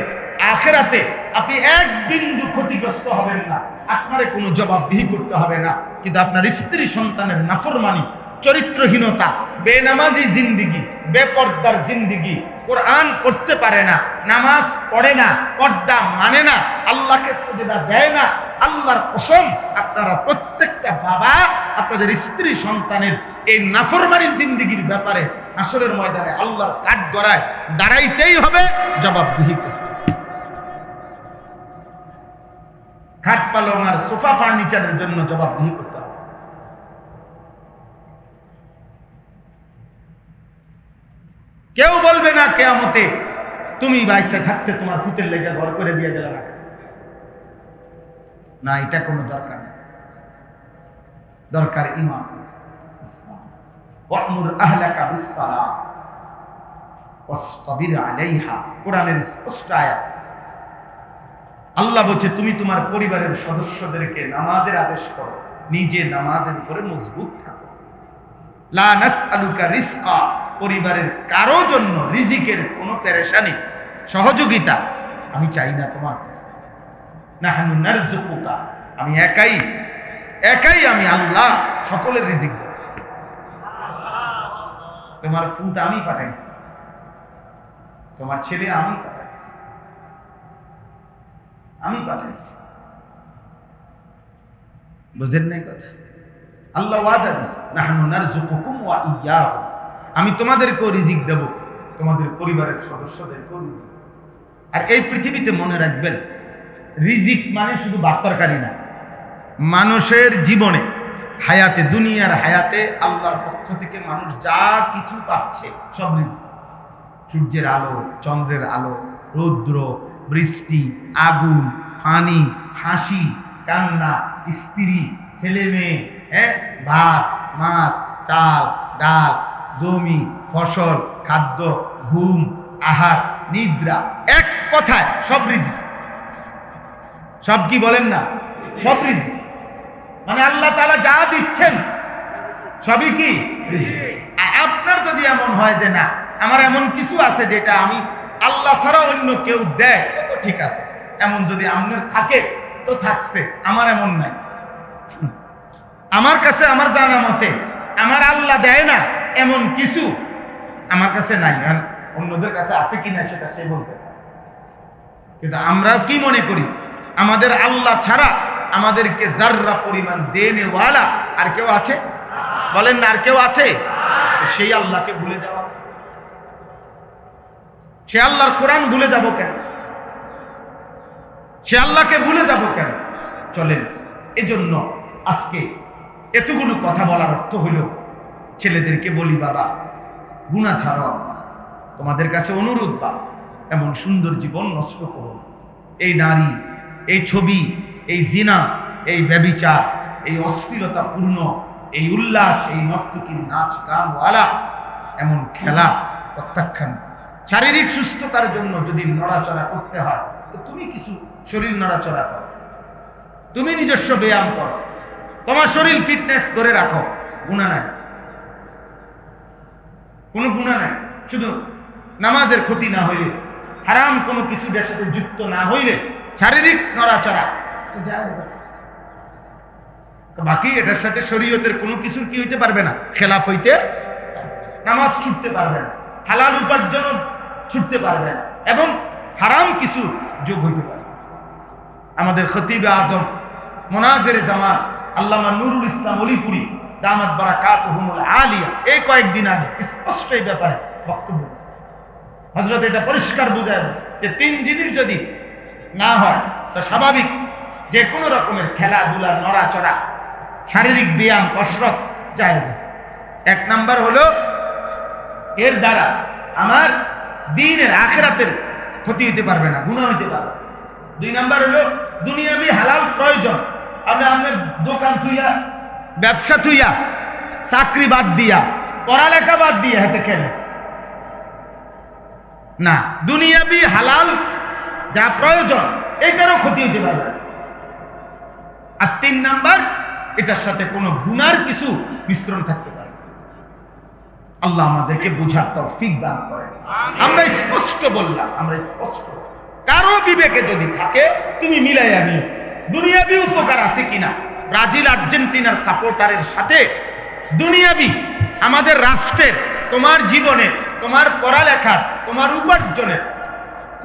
আখিরাতে আপনি 1 বিন্দু ক্ষতিগ্রস্ত হবেন না, আপনারে কোনো জবাবদিহি করতে হবে না। কিন্তু আপনার স্ত্রী সন্তানের নাফরমানি, চরিত্রহীনতা, বেনামাজি জিন্দিগি, বেপর্দার জিন্দিগি, কোরআন পড়তে পারে না, নামাজ পড়ে না, পর্দা মানে না, আল্লাহকে সিজদা দেয় না, আল্লাহর কসম আপনারা প্রত্যেকটা বাবা আপনাদের স্ত্রী সন্তানের এই নাফরমানি জিন্দিগির ব্যাপারে হাসরের ময়দানে আল্লাহর কাঠগড়ায় দাঁড়াইতেই হবে, জবাবদিহি করতে। খাট পালং আর সোফা ফার্নিচারের জন্য জবাবদিহি করতে হবে। কেউ বলবে না কিয়ামতে তুমি বাচ্চা থাকতে তোমার ফুতের লেগে ঘর করে দিয়ে গেল না, না, এটা কোনো দরকার নেই। দরকার ঈমান। ওয়া'মুর আহলাকা বিস-সালাহ ওয়াসতাবির আলাইহা, কোরআনের স্পষ্ট আয়াত। আল্লাহ বলছে তুমি তোমার পরিবারের সদস্যদেরকে নামাজের আদেশ করো, নিজে নামাজের উপরে মজবুত থাকো। লা নাসআলুকা রিজকা, পরিবারের কারো জন্য রিজিকের কোনো পেরেশানি সহযোগিতা আমি চাই না তোমার কাছে। নাহনু নারযুকুকা, আমি একাই আমি আল্লাহ সকলের রিজিক দেব। তোমার ফুড আমি পাঠাইছি, তোমার ছেলে আমি পাঠাইছি। বুঝেন নাই কথা? আল্লাহ ওয়াদা দিয়েছে, নাহনু নারযুকুকুম ওয়া ইয়্যাহুম, আমি তোমাদেরকেও রিজিক দেব, তোমাদের পরিবারের সদস্যদেরকেও রিজিক। আর এই পৃথিবীতে মনে রাখবেন, রিজিক মানে শুধু ভাত তরকারি না। মানুষের জীবনে হায়াতে, দুনিয়ার হায়াতে আল্লাহর পক্ষ থেকে মানুষ যা কিছু পাচ্ছে সব রিজিক। সূর্যের আলো, চন্দ্রের আলো, রৌদ্র, বৃষ্টি, আগুন, পানি, হাসি, কান্না, স্ত্রী, ছেলে মেয়ে, ভাত, মাছ, চাল, ডাল, জমি, ফসল, খাদ্য, ঘুম, আহার, নিদ্রা, এক কথায় সব রিজিক। সব কি বলেন না? সব রিজিক। মানে আল্লাহ তাআলা যা দিচ্ছেন সবই কি রিজিক। আপনার যদি এমন হয় যে না, আমার এমন কিছু আছে যেটা আমি আল্লাহ ছাড়া অন্য কেউ দেয়, তো ঠিক আছে। এমন যদি আপনার থাকে তো থাকছে, আমার এমন নাই। আমার কাছে আমার জানা মতে আমার আল্লাহ দেয় না এমন কিছু আমার কাছে নাই। অন্যদের কাছে আছে কিনা সেটা সে বলতে। কিন্তু আমরা কি মনে করি, আমাদের আল্লাহ ছাড়া আমাদেরকে যাররা পরিমাণ দেনেওয়ালা আর কেউ আছে? বলেন না, আর কেউ আছে? সেই আল্লাহকে ভুলে যাওয়া, সে আল্লাহর কোরআন ভুলে যাব কেন? সে আল্লাহকে ভুলে যাব কেন? চলেন, এজন্য আজকে এতগুলো কথা বলার অর্থ হইল, ছেলেদেরকে বলি বাবা, গুনাহ ছাড়ো। তোমাদের কাছে অনুরোধ, বাস এমন সুন্দর জীবন নষ্ট করো। এই নারী, এই ছবি, এই জিনা, এই ব্যভিচার, এই অশ্লীলতাপূর্ণ, এই উল্লাস, এই নর্তকীর নাচ গানওয়ালা এমন খেলা প্রত্যাখ্যান। শারীরিক সুস্থতার জন্য যদি নড়াচড়া করতে হয় তো তুমি কিছু শরীর নড়াচড়া করো, তুমি নিজস্ব ব্যায়াম করো, তোমার শরীর ফিটনেস ধরে রাখো, গুনাহ নাই, কোনো গুনাহ নাই। শুধু নামাজের ক্ষতি না হইলে, হারাম কোনো কিছুর সাথে যুক্ত না হইলে শারীরিক নড়াচড়া বাকি, এটার সাথে শরীয়তের কোনো কিছু কি হইতে পারবে না, খেলাফ হইতে, নামাজ ছুটতে পারবে না, হালাল উপার্জন ছুটতে পারবে না, এবং হারাম কিছু যোগ হইতে পারে। আমাদের খতিবে আজম মুনাজিরে জামান আল্লামা নুরুল ইসলাম অলিপুরি দামাত বারাকাতুহুমুল আলিয়া এই কয়েকদিন আগে স্পষ্ট এই ব্যাপারে বক্তব্য দিয়েছেন। হযরত এটা পরিষ্কার বুঝায় যে 3 জিনিস যদি না হয় তো স্বাভাবিক যে কোনো রকমের খেলাধুলা, নড়াচড়া, শারীরিক ব্যায়াম, কসরত জায়েজ আছে। 1 নাম্বার হলো এর দ্বারা আমার দ্বীনের আখিরাতের ক্ষতি হইতে পারবে না, গুনাহ হইতে পারবে। 2 নাম্বার হলো দুনিয়াবি হালাল প্রয়োজন। আমি আপনার দোকান থুইয়া, ব্যবসা থুইয়া, চাকরি বাদ দিয়া, পড়ালেখা বাদ দিয়া হাতে খেলে না, দুনিয়াবি হালাল যা প্রয়োজন এটারও ক্ষতি হইতে পারবে। আর 3 নাম্বার, এটার সাথে কোনো গুনার কিছু মিশ্রণ থাকতে পারে। আল্লাহ আমাদেরকে বুঝার তৌফিক দান করেন। আমরা স্পষ্ট বললাম, আমরা স্পষ্ট, কারো বিবেকে যদি থাকে তুমি মিলাইয়া নিও দুনিয়াবি উপকার আছে কিনা। ব্রাজিল আর্জেন্টিনার সাপোর্টারের সাথে দুনিয়াবি আমাদের রাষ্ট্রের, তোমার জীবনে, তোমার পড়ালেখার, তোমার উপার্জনের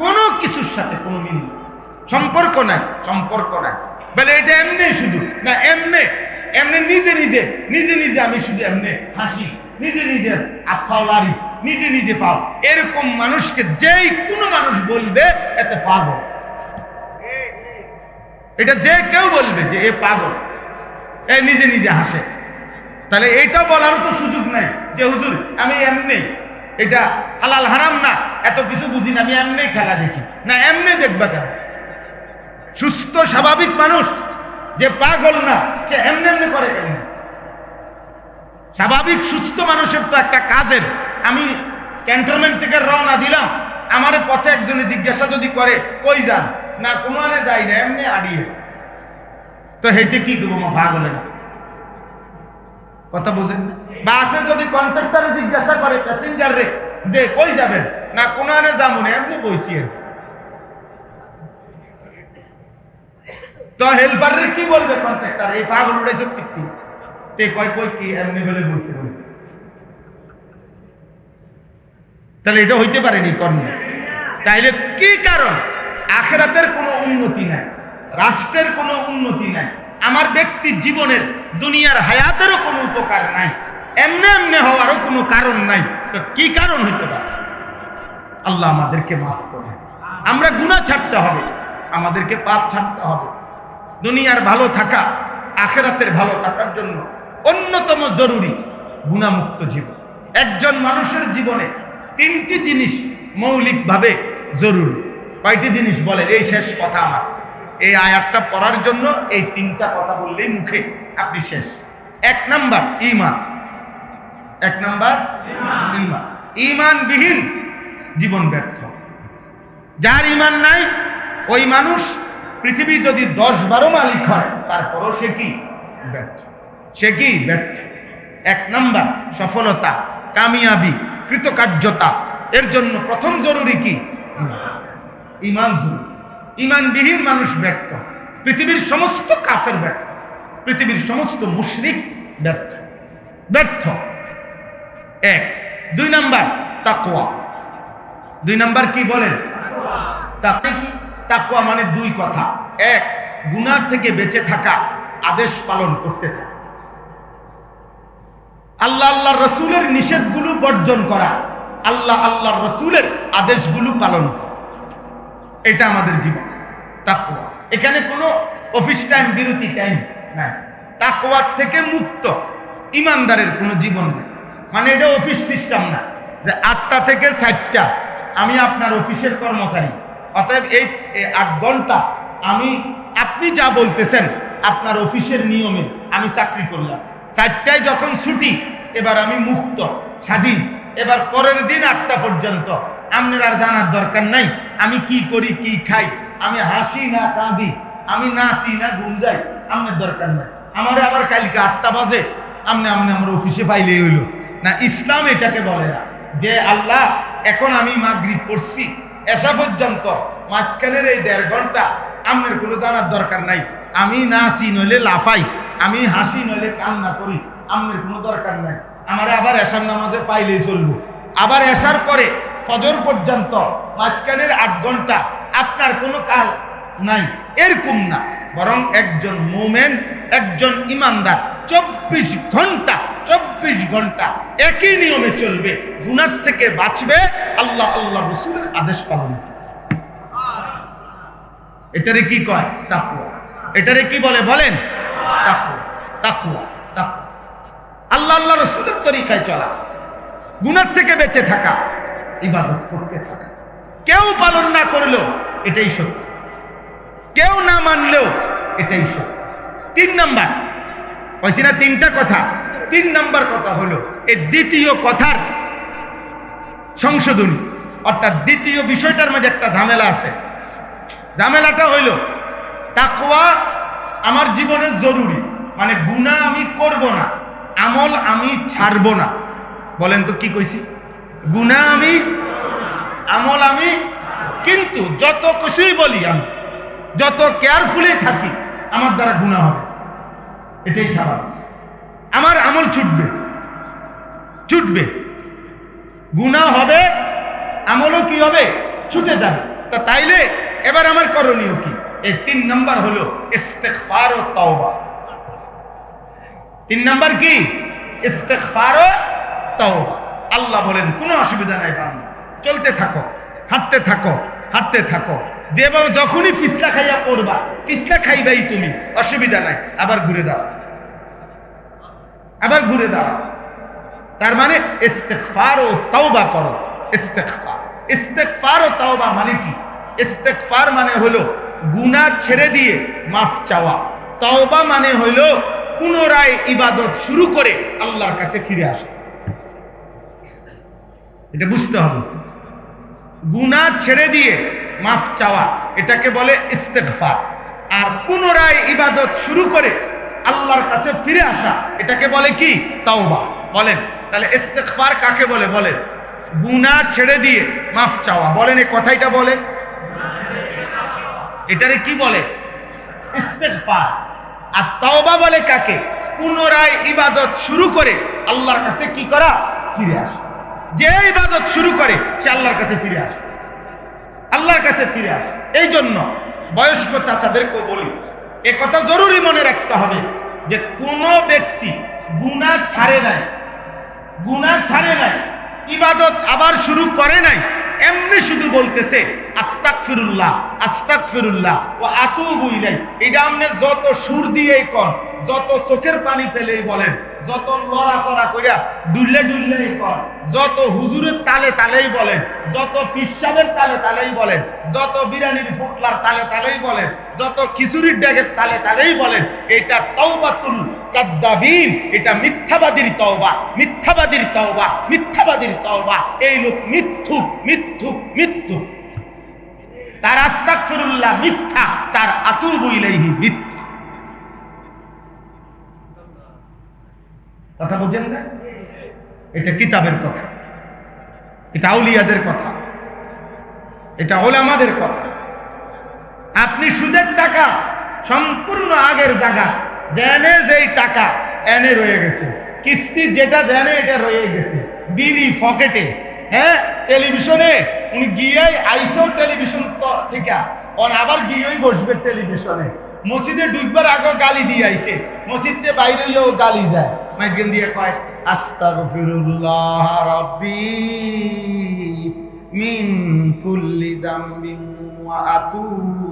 কোনো কিছুর সাথে কোনো মিল নেই, সম্পর্ক নাই, সম্পর্ক নাই। বলে এটা এমনি শুধু না, এমনি এমনি নিজে নিজে আমি শুধু এমনি হাসি, নিজে আতফাওয়ারি, নিজে পাও, এরকম মানুষকে যেই কোনো মানুষ বলবে এতে পাগল। এটা যে কেউ বলবে যে এ পাগল, এ নিজে হাসে, তাহলে এটা বলারও তো সুযোগ নাই যে হুজুর আমি এমনি, এটা হালাল হারাম না, এত কিছু বুঝি না, আমি এমনি খেলা দেখি না। এমনি দেখবা কেন? সুস্থ স্বাভাবিক মানুষ যে পাগল না, সে এমনি করে কেন? স্বাভাবিক সুস্থ মানুষের তো একটা কাজের, আমি ক্যান্টনমেন্ট থেকে রওনা দিলাম, আমার পথে একজনে জিজ্ঞাসা যদি করে কই যান, না কোনো আনে যাই না, এমনি আড়িয়ে। তো হেঁটে কি করবো? মা পাগল না, কথা বোঝেন না? বাসে যদি কন্ট্রাক্টরে জিজ্ঞাসা করে প্যাসেঞ্জার রে যে কই যাবেন, না কোনো আনে যাবো না, এমনি বইছি আর কি। তো হেল্পার রে কি বলবে কন্ট্রাক্টর? এই পাগল উড়াইছে কীর্তি, তে কয় কই কি এমনি বলে বলছে। তাহলে এটা হইতে পারেনি কর্ম। তাইলে কি কারণ? আখিরাতের কোনো উন্নতি নাই, রাষ্ট্রের কোনো উন্নতি নাই, আমার ব্যক্তির জীবনের দুনিয়ার হায়াতেরও কোনো উপকার নাই, এমনি এমনি হওয়ারও কোনো কারণ নাই। তো কি কারণ হইতে পারে? আল্লাহ আমাদেরকে মাফ করে। আমরা গুনাহ ছাড়তে হবে, আমাদেরকে পাপ ছাড়তে হবে। দুনিয়ার ভালো থাকা, আখিরাতের ভালো থাকার জন্য অন্যতম জরুরি গুনাহমুক্ত জীবন। একজন মানুষের জীবনে তিনটি জিনিস মৌলিকভাবে জরুরি। কয়টি জিনিস বলেন? এই শেষ কথা আমার। এই আয়াতটা পড়ার জন্য এই তিনটা কথা বললেই মুখে আপনি শেষ। এক নাম্বার ঈমান। এক নাম্বার ঈমান। ঈমানবিহীন জীবন ব্যর্থ। যার ঈমান নাই ওই মানুষ পৃথিবী যদি 10-12 মালিক হয় তারপরও সে কি ব্যর্থ, সে কি ব্যর্থ। এক নাম্বার সফলতা, কামিয়াবি, কৃতকার্যতা, এর জন্য প্রথম জরুরি কি? ঈমান জরুরি। ঈমানবিহীন মানুষ ব্যর্থ। পৃথিবীর সমস্ত কাফের ব্যর্থ, পৃথিবীর সমস্ত মুশরিক ব্যর্থ, ব্যর্থ। এক। দুই নাম্বার তাকওয়া। দুই নাম্বার কি বলেন? তাকওয়া। কি তাকওয়া মানে দুই কথা। এক, গুনাহ থেকে বেঁচে থাকা, আদেশ পালন করতে থাকা, আল্লাহ আল্লাহর রাসূলের নিষেধগুলো বর্জন করা, আল্লাহ আল্লাহর রাসূলের আদেশগুলো পালন করা, এটা আমাদের জীবন তাকওয়া। এখানে কোনো অফিস টাইম, বিরতি টাইম নাই। তাকওয়ার থেকে মুক্ত ইমানদারের কোনো জীবন নেই। মানে এটা অফিস সিস্টেম না যে 8টা থেকে 4টা আমি আপনার অফিসের কর্মচারী, অতএব এই 8 ঘন্টা আপনি যা বলতেছেন আপনার অফিসের নিয়মে আমি চাকরি করলাম। 4টায় যখন ছুটি, এবার আমি মুক্ত, স্বাধীন। এবার পরের দিন 8টা পর্যন্ত আপনার আর জানার দরকার নাই আমি কি করি, কি খাই, আমি হাসি না কাঁদি, আমি নাচি না ঘুম যাই, আপনার দরকার নাই। আমার আবার কালকে 8টা বাজে আপনি আমার অফিসে পাইলেই হইল না। ইসলাম এটাকে বলে না যে আল্লাহ এখন আমি মাগরিব পড়ছি, এশা পর্যন্ত মাঝখানের এই 1.5 ঘন্টা আপনার কোনো জানার দরকার নাই। আমি নাচি নইলে লাফাই, আমি হাসি নইলে কান্না করি, আপনার কোনো দরকার নাই। আমার আবার এশার নামাজে পাইলেই চলবো। আবার এশার পরে ফজর পর্যন্ত মাঝখানের 8 ঘন্টা আপনার কোনো কাজ নাই, এরকম না। বরং একজন মুমিন, একজন ইমানদার 24 ঘন্টা একই নিয়মে চলবে, গুনাহ থেকে বাঁচবে, আল্লাহ আল্লাহ রাসূলের আদেশ পালন করবে। এটারে কি কয়? তাকওয়া। এটারে কি বলে বলেন? তাকওয়া। তাকওয়া, তাকওয়া। আল্লাহ আল্লাহ রাসূলের তরিকায় চলা, গুনাহ থেকে বেঁচে থাকা, ইবাদত করতে থাকা। কেউ পালন না করলেও এটাই সত্য, কেউ না মানলেও এটাই সত্য। 3 নাম্বার কইছি না 3টা কথা। 3 নাম্বার কথা হলো এই দ্বিতীয় কথার সংশোধনী, অর্থাৎ দ্বিতীয় বিষয়টার মধ্যে একটা ঝামেলা আছে। ঝামেলাটা হইল তাকওয়া আমার জীবনে জরুরি, মানে গুনাহ আমি করব না, আমল আমি ছাড়ব না। বলেন তো কি কইছি? গুনাহ আমি, আমল আমি, কিন্তু যত কিছুই বলি আমি, যত কেয়ারফুলি থাকি, আমার দ্বারা গুনাহ হবে, এটাই স্বাভাবিক। আমার আমল ছুটবে, গুনাহ হবে, আমলও কি হবে? ছুটে যাবে। তা তাইলে এবার আমার করণীয় কি? এই 3 নাম্বার হলো ইস্তিগফার ও তাওবা। 3 নাম্বার কি? ইস্তিগফার ও তাওবা। আল্লাহ বলেন কোনো অসুবিধা নাই বান্দা, চলতে থাকো, হাঁটতে থাকো, যেভাবে যখনই ফিসলা খাইয়া পড়বা, ফিসলা খাইবাই তুমি, অসুবিধা নাই। আবার ঘুরে দাঁড়াও, তার মানে ইস্তিগফার ও তাওবা করো। ইস্তিগফার ও তাওবা মানে কি? ইস্তিগফার মানে হলো গুনাহ ছেড়ে দিয়ে মাফ চাওয়া। তাওবা মানে হলো পুনরায় ইবাদত শুরু করে আল্লাহর কাছে ফিরে আসা। এটা বুঝতে হবে। গুনাহ ছেড়ে দিয়ে মাফ চাওয়া এটাকে বলে ইস্তেগফার। আর পুনরায় ইবাদত শুরু করে আল্লাহর কাছে ফিরে আসা এটাকে বলে কি? তাওবা। বলেন তাহলে ইস্তেগফার কাকে বলে? বলেন গুনাহ ছেড়ে দিয়ে মাফ চাওয়া। বলেন এই কথাটা বলেন, এটারে কি বলে? ইস্তেগফার। আর তাওবা বলে কাকে? পুনরায় ইবাদত শুরু করে আল্লাহর কাছে কি করা? ফিরে আসা। যে ইবাদত শুরু করে সে আল্লাহর কাছে ফিরে আসে, আল্লাহর কাছে ফিরে আসে। এই জন্য বয়স্ক চাচাদেরকেও বলি, এ কথা জরুরি মনে রাখতে হবে যে কোন ব্যক্তি গুনাহ ছাড়ে নাই, গুনাহ ছাড়ে নাই, ইবাদত আবার শুরু করে নাই, এমনি শুধু বলতেছে আস্তাগফিরুল্লাহ আস্তাগফিরুল্লাহ ওয়া আতুবু ইলাই, এটা আপনি যত সুর দিয়েই কর, যত চোখের পানি ফেলেই বলেন, যত লড়াচড়া কইরা ডুললে ডুললেই কর, যত হুজুরের তালে তালেই বলেন, যত ফিসাবের তালে তালেই বলেন, যত বিরানির ফুটলার তালে তালেই বলেন, যত খিচুড়ির ড্যাগের তালে তালেই বলেন, এটা তাওবাতুল কাদ্দাবিন, এটা মিথ্যাবাদীর তওবা, মিথ্যাবাদীর তওবা, মিথ্যাবাদীর তওবা। এই লোক মিথ্যুক মিথ্যুক মিথ্যুক। তার আস্তাগফিরুল্লাহ মিথ্যা, তার আতুবু ইলাইহি মিথ্যা। কথা বুঝেন না? এটা কিতাবের কথা, এটা আউলিয়াদের কথা, এটা ওলামাদের কথা। আপনি সুদের টাকা সম্পূর্ণ আগের জায়গা জেনে, যেই টাকা এনে রয়ে গেছে, কিস্তি যেটা জেনে এটা রয়ে গেছে, বিড়ি পকেটে, হ্যাঁ টেলিভিশনে উনি গিয়েই আইসেও টেলিভিশন থেকে আবার গিয়েই বসবে টেলিভিশনে, মসজিদে ঢুকবার আগে গালি দিয়ে আইছে, মসজিদে বাইরেও গালি দেয়, মাইজগান দিয়ে কয় আস্তাগফিরুল্লাহ রাব্বি মিন কুল্লি দামবিন ওয়া আতুবু,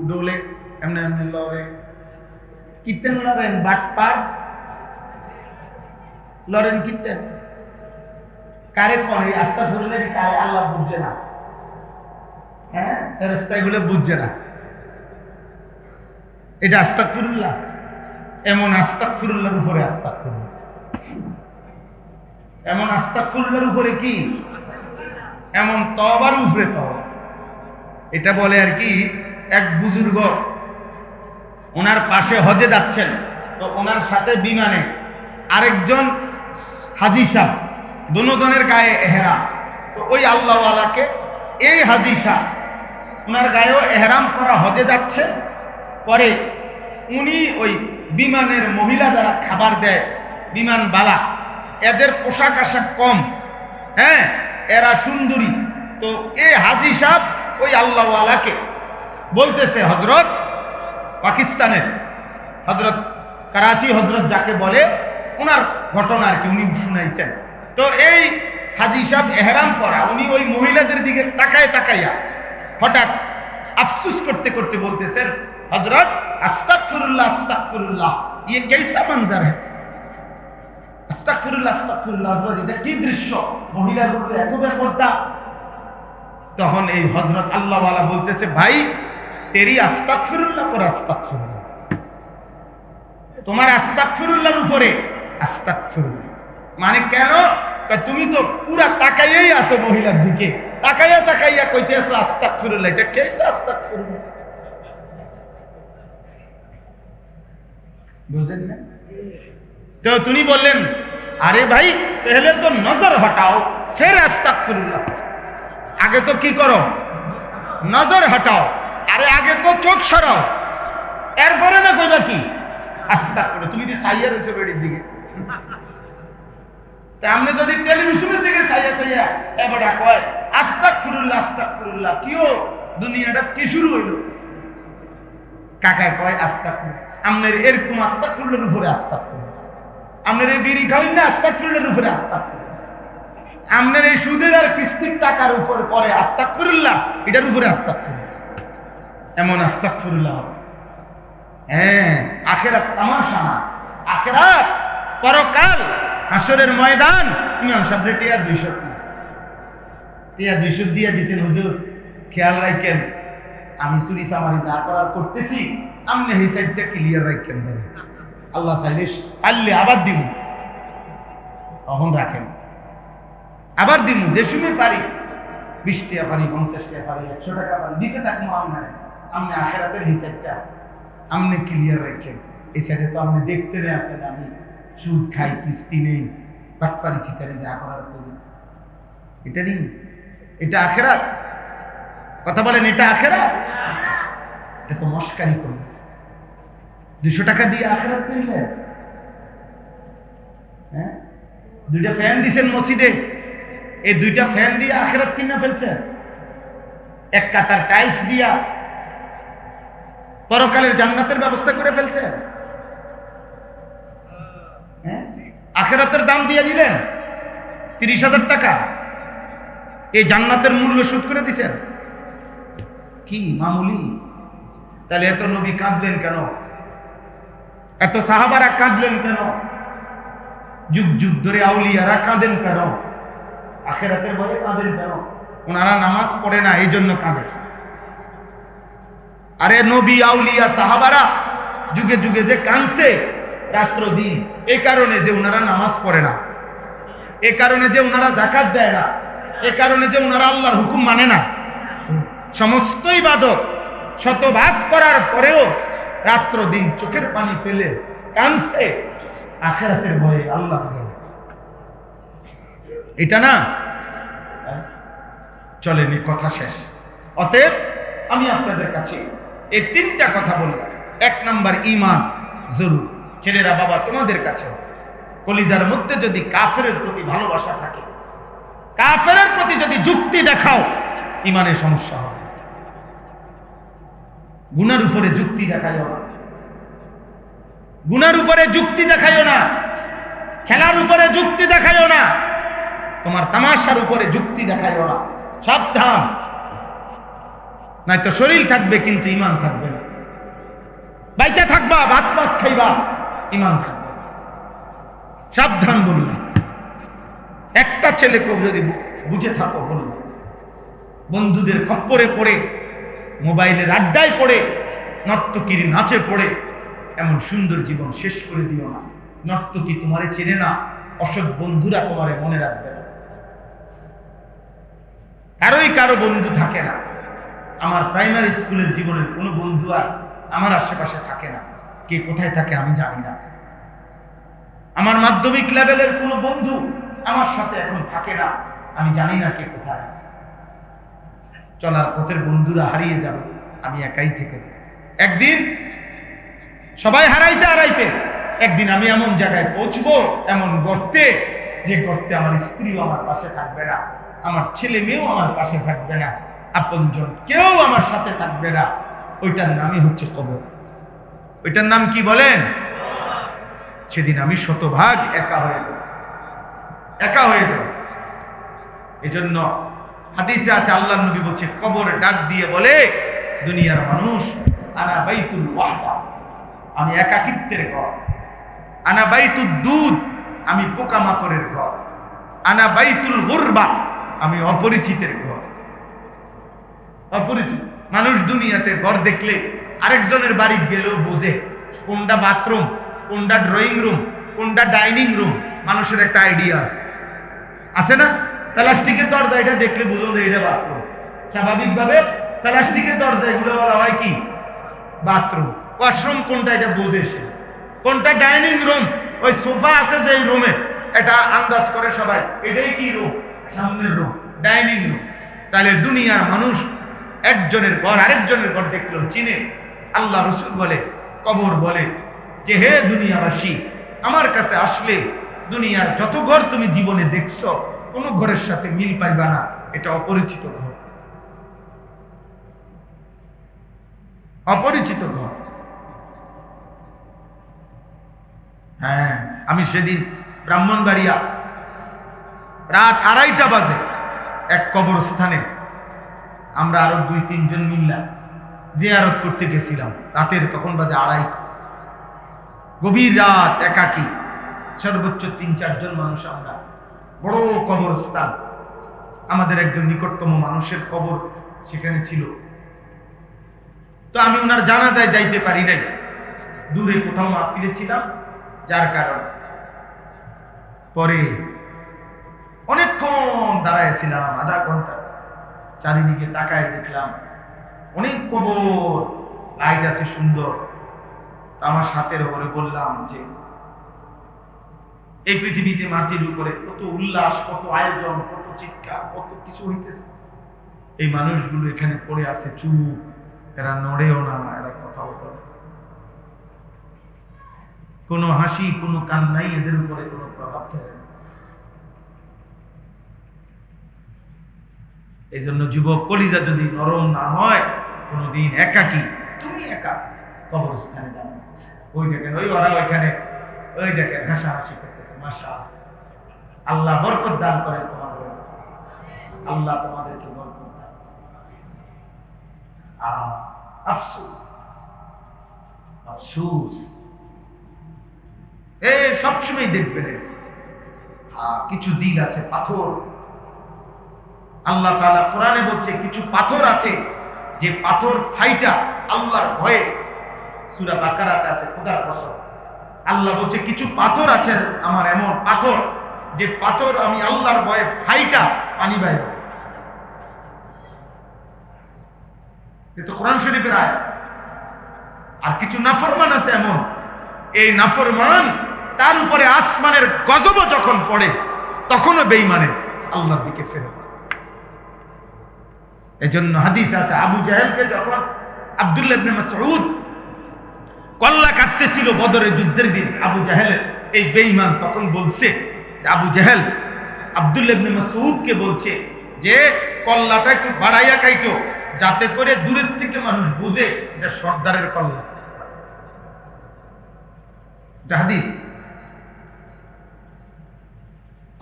ডোলে এমনি এমনি লড়ে, কিতেন লড়েন বাটপার, লড়েন কিতেন কারে করে আস্তাগফিরুল্লাহ, কারে আল্লাহ বুঝে না, হ্যাঁ ফেরেশতা এগুলো বুঝে না, এটা আস্তাগফিরুল্লাহ। এমন আস্তাগফিরুল্লাহর উপরে আস্তাগফিরুল্লাহ, এমন আস্তাগফিরুল্লাহর উপরে কি? এমন তওবার উপরে তওবা। এটা বলে আর কি, এক বুজুর্গ ওনার পাশে হজে যাচ্ছেন, তো ওনার সাথে বিমানে আরেকজন হাজী সাহেব, দুজনের গায়ে এহরাম, তো ওই আল্লাহওয়ালাকে এই হাজী সাহেব ওনার গায়েও এহরাম করা, হজে যাচ্ছে, পরে উনি ওই বিমানের মহিলা যারা খাবার দেয় বিমানবালা, এদের পোশাক আশাক কম, হ্যাঁ এরা সুন্দরী, তো এই হাজী সাহেব ওই আল্লাহওয়ালাকে বলতেছে, হজরত, পাকিস্তানের হজরত, করাচি হজরত যাকে বলে, ওনার ঘটনা আর কি উনি শুনাইছেন। তো এই হাজী সাহেব এহরাম করা, উনি ওই মহিলাদের দিকে তাকায় তাকাইয়া হঠাৎ আফসুস করতে করতে বলতেছেন, হজরত আস্তাগফিরুল্লাহ আস্তাগফিরুল্লাহ, ये कैसा मंजर है, আস্তাগফিরুল্লাহ আস্তাগফিরুল্লাহ, হযরত এটা কি দৃশ্য, মহিলার উপরে এত ব্যাপারটা। তখন এই হযরত আল্লাহওয়ালা বলতেছে, ভাই তেরি আস্তাগফিরুল্লাহ পর আস্তাগফিরুল্লাহ, তোমার আস্তাগফিরুল্লাহর উপরে আস্তাগফিরুল্লাহ। মানে কেন? তুমি তো পুরা তাকাইয়াই আসো মহিলার দিকে, তাকাইয়া তাকাইয়া কইতেছো আস্তাগফিরুল্লাহ, এটা কেসা আস্তাগফিরুল্লাহ, বুঝেন না? তো তুমি বললেন, আরে ভাই পহলে তো নজর হটাও ফির আস্তাগফিরুল্লাহ, আগে তো কি করো? নজর হটাও, আরে আগে তো চোখ সরাও, এরপরে না কইবা কি আস্তাগফিরুল্লাহ। তুমি যদি সাইয়া রইছো বেড়ির দিকে, তা আপনি যদি টেলিভিশনের দিকে সাইয়া সাইয়া এবারে কয় আস্তাগফিরুল্লাহ আস্তাগফিরুল্লাহ, কিও দুনিয়াটা কি শুরু হইলো? কাকায় কয় আস্তাগফিরুল্লাহ, আমনের এরকম আস্তাগফিরুল্লাহর উপরে আস্তাগফিরুল্লাহ, আমনের এই বিড়ি খাইন না আস্তাগফিরুল্লাহর উপরে আস্তাগফিরুল্লাহ, আমনের এই সুদের আর কিস্তির টাকার উপরে পরে আস্তাগফিরুল্লাহ, এটার উপরে আস্তাগফিরুল্লাহ, এমন আস্তাগফিরুল্লাহ। হ্যাঁ আখিরাত তামাশা না, আখিরাত পরকাল, হাসরের ময়দান। ইমাম সাহেব টিয়া 200 টিয়া 200 দিয়ে দিয়েছেন, হুজুর খেয়াল রাখেন আমি চুরি চামারি যা করার করতেছি, আপনি এই সাইডটা ক্লিয়ার রাখেন, আল্লাহ চাইলে পারলে আবার দিব, তখন রাখেন, আবার দিব যে সময় পারি, 20 টাকা পারি, 50 টাকা পারি, 100 টাকা পারি, দিতে থাকবো আপনার। আপনি আখেরাতের হিসাবটা আপনি ক্লিয়ার রাখেন। এই সাইডে তো আপনি দেখতে আছেন আমি সুদ খাই, কিস্তি নেই, বাটফারি সিটারি যা করার করি। এটা নেই, এটা আখেরাত? কথা বলেন, এটা আখেরাত? এটা তো মস্কারি করবে। 200 টাকা দিয়ে আখেরাত কিনলেন? হ্যাঁ, 2টা ফ্যান দিছেন মসজিদে, এই 2টা ফ্যান দিয়ে আখেরাত কিনে ফেলছেন। 1 কাতার টাইলস দিয়া পরকালের জান্নাতের ব্যবস্থা করে ফেলছেন। হ্যাঁ, আখেরাতের দাম দিয়ে দিলেন 30,000 টাকা, এই জান্নাতের মূল্য শোধ করে দিছেন। কি মামুলি? তাহলে এত নবী কাঁদলেন কেন? এত সাহাবারা কাঁদলেন কেন? যুগ যুগ ধরে আউলিয়ারা কাঁদেন কেন? আখেরাতের ভয়ে কাঁদেন কেন? ওনারা নামাজ পড়ে না, এই জন্য কাঁদে। আরে নবী, আউলিয়া, সাহাবারা যুগে যুগে যে কাঁদছে রাত্র দিন, এই কারণে যে ওনারা নামাজ পড়ে না, এই কারণে যে ওনারা যাকাত দেয় না, এই কারণে যে ওনারা আল্লাহর হুকুম মানে না। সমস্ত ইবাদত শতভাগ করার পরেও রাত্র দিন চোখের পানি ফেলে কাঁদছে আখিরাতের ভয়ে, আল্লাহর ভয়ে। এটা না চলেনি, কথা শেষ। অতএব আমি আপনাদের কাছে এই 3টা কথা বললাম। 1 নাম্বার ঈমান জরুর। ছেলেরা, বাবা, তোমাদের কাছে কলিজার মধ্যে যদি কাফেরের প্রতি ভালোবাসা থাকে, কাফেরের প্রতি যদি যুক্তি দেখাও, ঈমানের সমস্যা হবে। গুনার উপরে যুক্তি দেখাইও না, গুনার উপরে যুক্তি দেখাইও না, খেলার উপরে যুক্তি দেখাইও না, তোমার তামাশার উপরে যুক্তি দেখাইও না। সাবধান, নয়তো শরীর থাকবে কিন্তু ঈমান থাকবে না। বাইচা থাকবা, ভাত মাছ খাইবা, ঈমান থাকবে। সাবধান বললাম। একটা ছেলেকেও যদি বুঝে থাকো বললাম, বন্ধুদের খপ্পরে পড়ে, মোবাইলের আড্ডায় পড়ে, নর্তকীর নাচে পড়ে এমন সুন্দর জীবন শেষ করে দিও না। নর্তকী তোমারে চেনে না, অসৎ বন্ধুরা তোমারে মনে রাখবে না। কারোই কারো বন্ধু থাকে না। আমার প্রাইমারি স্কুলের জীবনের কোনো বন্ধু আর আমার আশেপাশে থাকে না। কে কোথায় থাকে আমি জানি না। আমার মাধ্যমিক লেভেলের কোনো বন্ধু আমার সাথে এখন থাকে না, আমি জানি না কে কোথায় আছে। চলার পথের বন্ধুরা হারিয়ে যাবে, আমি একাই থেকে যাব। একদিন সবাই হারাইতে হারাইতে একদিন আমি এমন জায়গায় পৌঁছবো, এমন গর্তে, যে গর্তে আমার স্ত্রীও আমার পাশে থাকবে না, আমার ছেলে মেয়েও আমার পাশে থাকবে না, আপনজন কেউ আমার সাথে থাকবে না। ওইটার নামই হচ্ছে কবর। ওইটার নাম কি বলেন? সেদিন আমি শতভাগ একা হয়ে যাব, একা হয়ে যাব। এজন্য হাদিসে আছে, আল্লাহর নবী বলছে, কবর ডাক দিয়ে বলে, দুনিয়ার মানুষ, আনা বাইতুল ওয়াহদা, আমি একাকিত্বের ঘর। আনা বাইতুদ দুদ, আমি পোকামাকড়ের ঘর। আনা বাইতুল গুরবা, আমি অপরিচিতের ঘর। অপরিচিত মানুষ দুনিয়াতে ঘর দেখলে আরেকজনের বাড়ি গেলেও বোঝে কোনটা বাথরুম, কোনটা ড্রয়িং রুম, কোনটা ডাইনিং রুম। মানুষের একটা আইডিয়া আছে, আছে না? প্লাস্টিকের দরজা, এটা দেখলে বুঝুন যে এটা বাথরুম। স্বাভাবিকভাবে প্লাস্টিকের দরজা এগুলো বলা হয় কি? বাথরুম। ওয়াশরুম কোনটা এটা বোঝে সে। কোনটা ডাইনিং রুম, ওই সোফা আছে যে রুমে, এটা আন্দাজ করে সবাই এটাই কি রুম, সামনের রুম, ডাইনিং রুম। তাহলে দুনিয়ার মানুষ একজনের ঘর আরেকজনের ঘর দেখলেও চিনে। আল্লাহ রসুল বলে, কবর বলে যে, হে দুনিয়াবাসী, আমার কাছে আসলে দুনিয়ার যত ঘর তুমি জীবনে দেখছো, কোন ঘরের সাথে মিল পাইবা না, এটা অপরিচিত ঘর, অপরিচিত ঘর। হ্যাঁ, আমি সেদিন ব্রাহ্মণবাড়িয়া রাত 2:30 বাজে এক কবরস্থানে আমরা আরো 2-3 জন মিললাম জিয়ারত করতে গেছিলাম। রাতের তখন বাজে 2:30, গভীর রাত, একাকী, সর্বোচ্চ 3-4 জন মানুষ আমরা। বড় কবরস্থান, আমাদের একজন নিকটতম মানুষের কবর সেখানে ছিল। তো আমি ওনার জানাজায় যাইতে পারি নাই, দূরে কোথাও মাহফিলে ছিলাম, যার কারণে পরে অনেকক্ষণ দাঁড়াইছিলাম, আধা ঘন্টা। চারিদিকে তাকায় দেখলাম অনেক কবর, লাইট আছে সুন্দর। আমার সাথের ওপরে বললাম যে এই পৃথিবীতে মাটির উপরে কত উল্লাস, কত আয়োজন, কত চিৎকার, কত কিছু হইতেছে, এই মানুষগুলো এখানে পড়ে আছে চুপ, এরা নড়েও না, এরা কথাও বলে, কোনো হাসি কোনো কান্নাই এদের উপরে কোনো প্রভাব ফেলে না। এই জন্য যুবক কলিজা যদি নরম না হয়, কোনোদিন একাকী, তুমি একা কবরস্থানে যাবে, ওই দেখেন ওই ওরা ওইখানে, ওই দেখেন হাসাহাসি করতেছে, মাশাআল্লাহ, আল্লাহ বরকত দান করেন তোমাদের, আল্লাহ তোমাদেরকে বরকত দান। আফসোস, আফসোস, সবসময় দেখবেন কিছু দিল আছে পাথর। আল্লাহ তাআলা কোরআনে বলছে কিছু পাথর আছে যে পাথর ফাইটা আল্লাহর ভয়ে, সূরা বাকারাতে আছে, খোদার কসম আল্লাহ বলছে কিছু পাথর আছে আমার, এমন পাথর যে পাথর আমি আল্লাহর ভয়ে ফাইটা পানি বাইরে। এ তো কোরআন শরীফের আয়াত। আর কিছু নাফরমান আছে এমন, এই নাফরমান তার উপরে আসমানের গজব যখন পড়ে তখনও বেঈমানে আল্লাহর দিকে ফেরে। এজন্য হাদিস আছে আবু জাহেলকে যখন আব্দুল্লাহ ইবনে মাসউদ কল্লা কাটতেছিল বদরের যুদ্ধের দিন, আবু জাহেল এই বেঈমান তখন বলছে, আবু জাহেল আব্দুল্লাহ ইবনে মাসউদকে বলছে যে কল্লাটা একটু বাড়াইয়া কাইটো, যাতে করে দূরের থেকে মানুষ বুঝে এটা সর্দারের কল্লা। এটা হাদিস।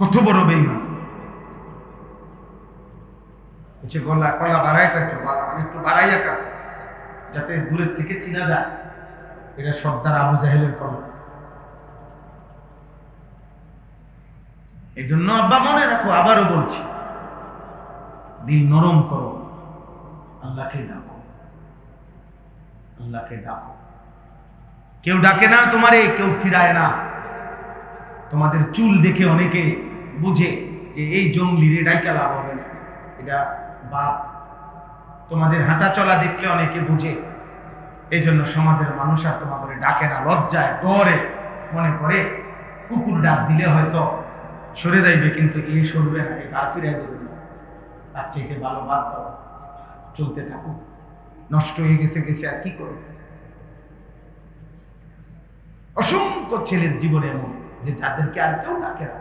কত বড় বেঈমান, বলছে কল্লা বাড়াইয়া কাটো, আমি একটু বাড়াইয়া কাটো, যাতে দূরের থেকে চিনা যায় এটা সর্দার আবু জাহেলের কল্লা। এই জন্য আব্বা মনে রাখো, আবারও বলছি, দিল নরম করো, আল্লাহকে ডাকো, আল্লাহকে ডাকো। কেউ ডাকে না তোমারে, কেউ ফিরায় না। তোমাদের চুল দেখে অনেকে বুঝে যে এই জঙ্গলি রে, ডাইকা লাভ হবে না, এটা বাপ। তোমাদের হাঁটা চলা দেখলে অনেকে বুঝে। এই জন্য সমাজের মানুষ আর তোমাদের ডাকে না, লজ্জায় ডরে, মনে করে কুকুর ডাক দিলে হয়তো সরে যাইবে, কিন্তু এই সরবে না, এই কার ফিরাই দেবে না। তার থেকে ভালো বাদ দাও, চলতে থাকুক, নষ্ট হয়ে গেছে গেছে, আর কি করবে। অসংখ্য ছেলের জীবনে এমন যে যাদেরকে আর কেউ ডাকে না,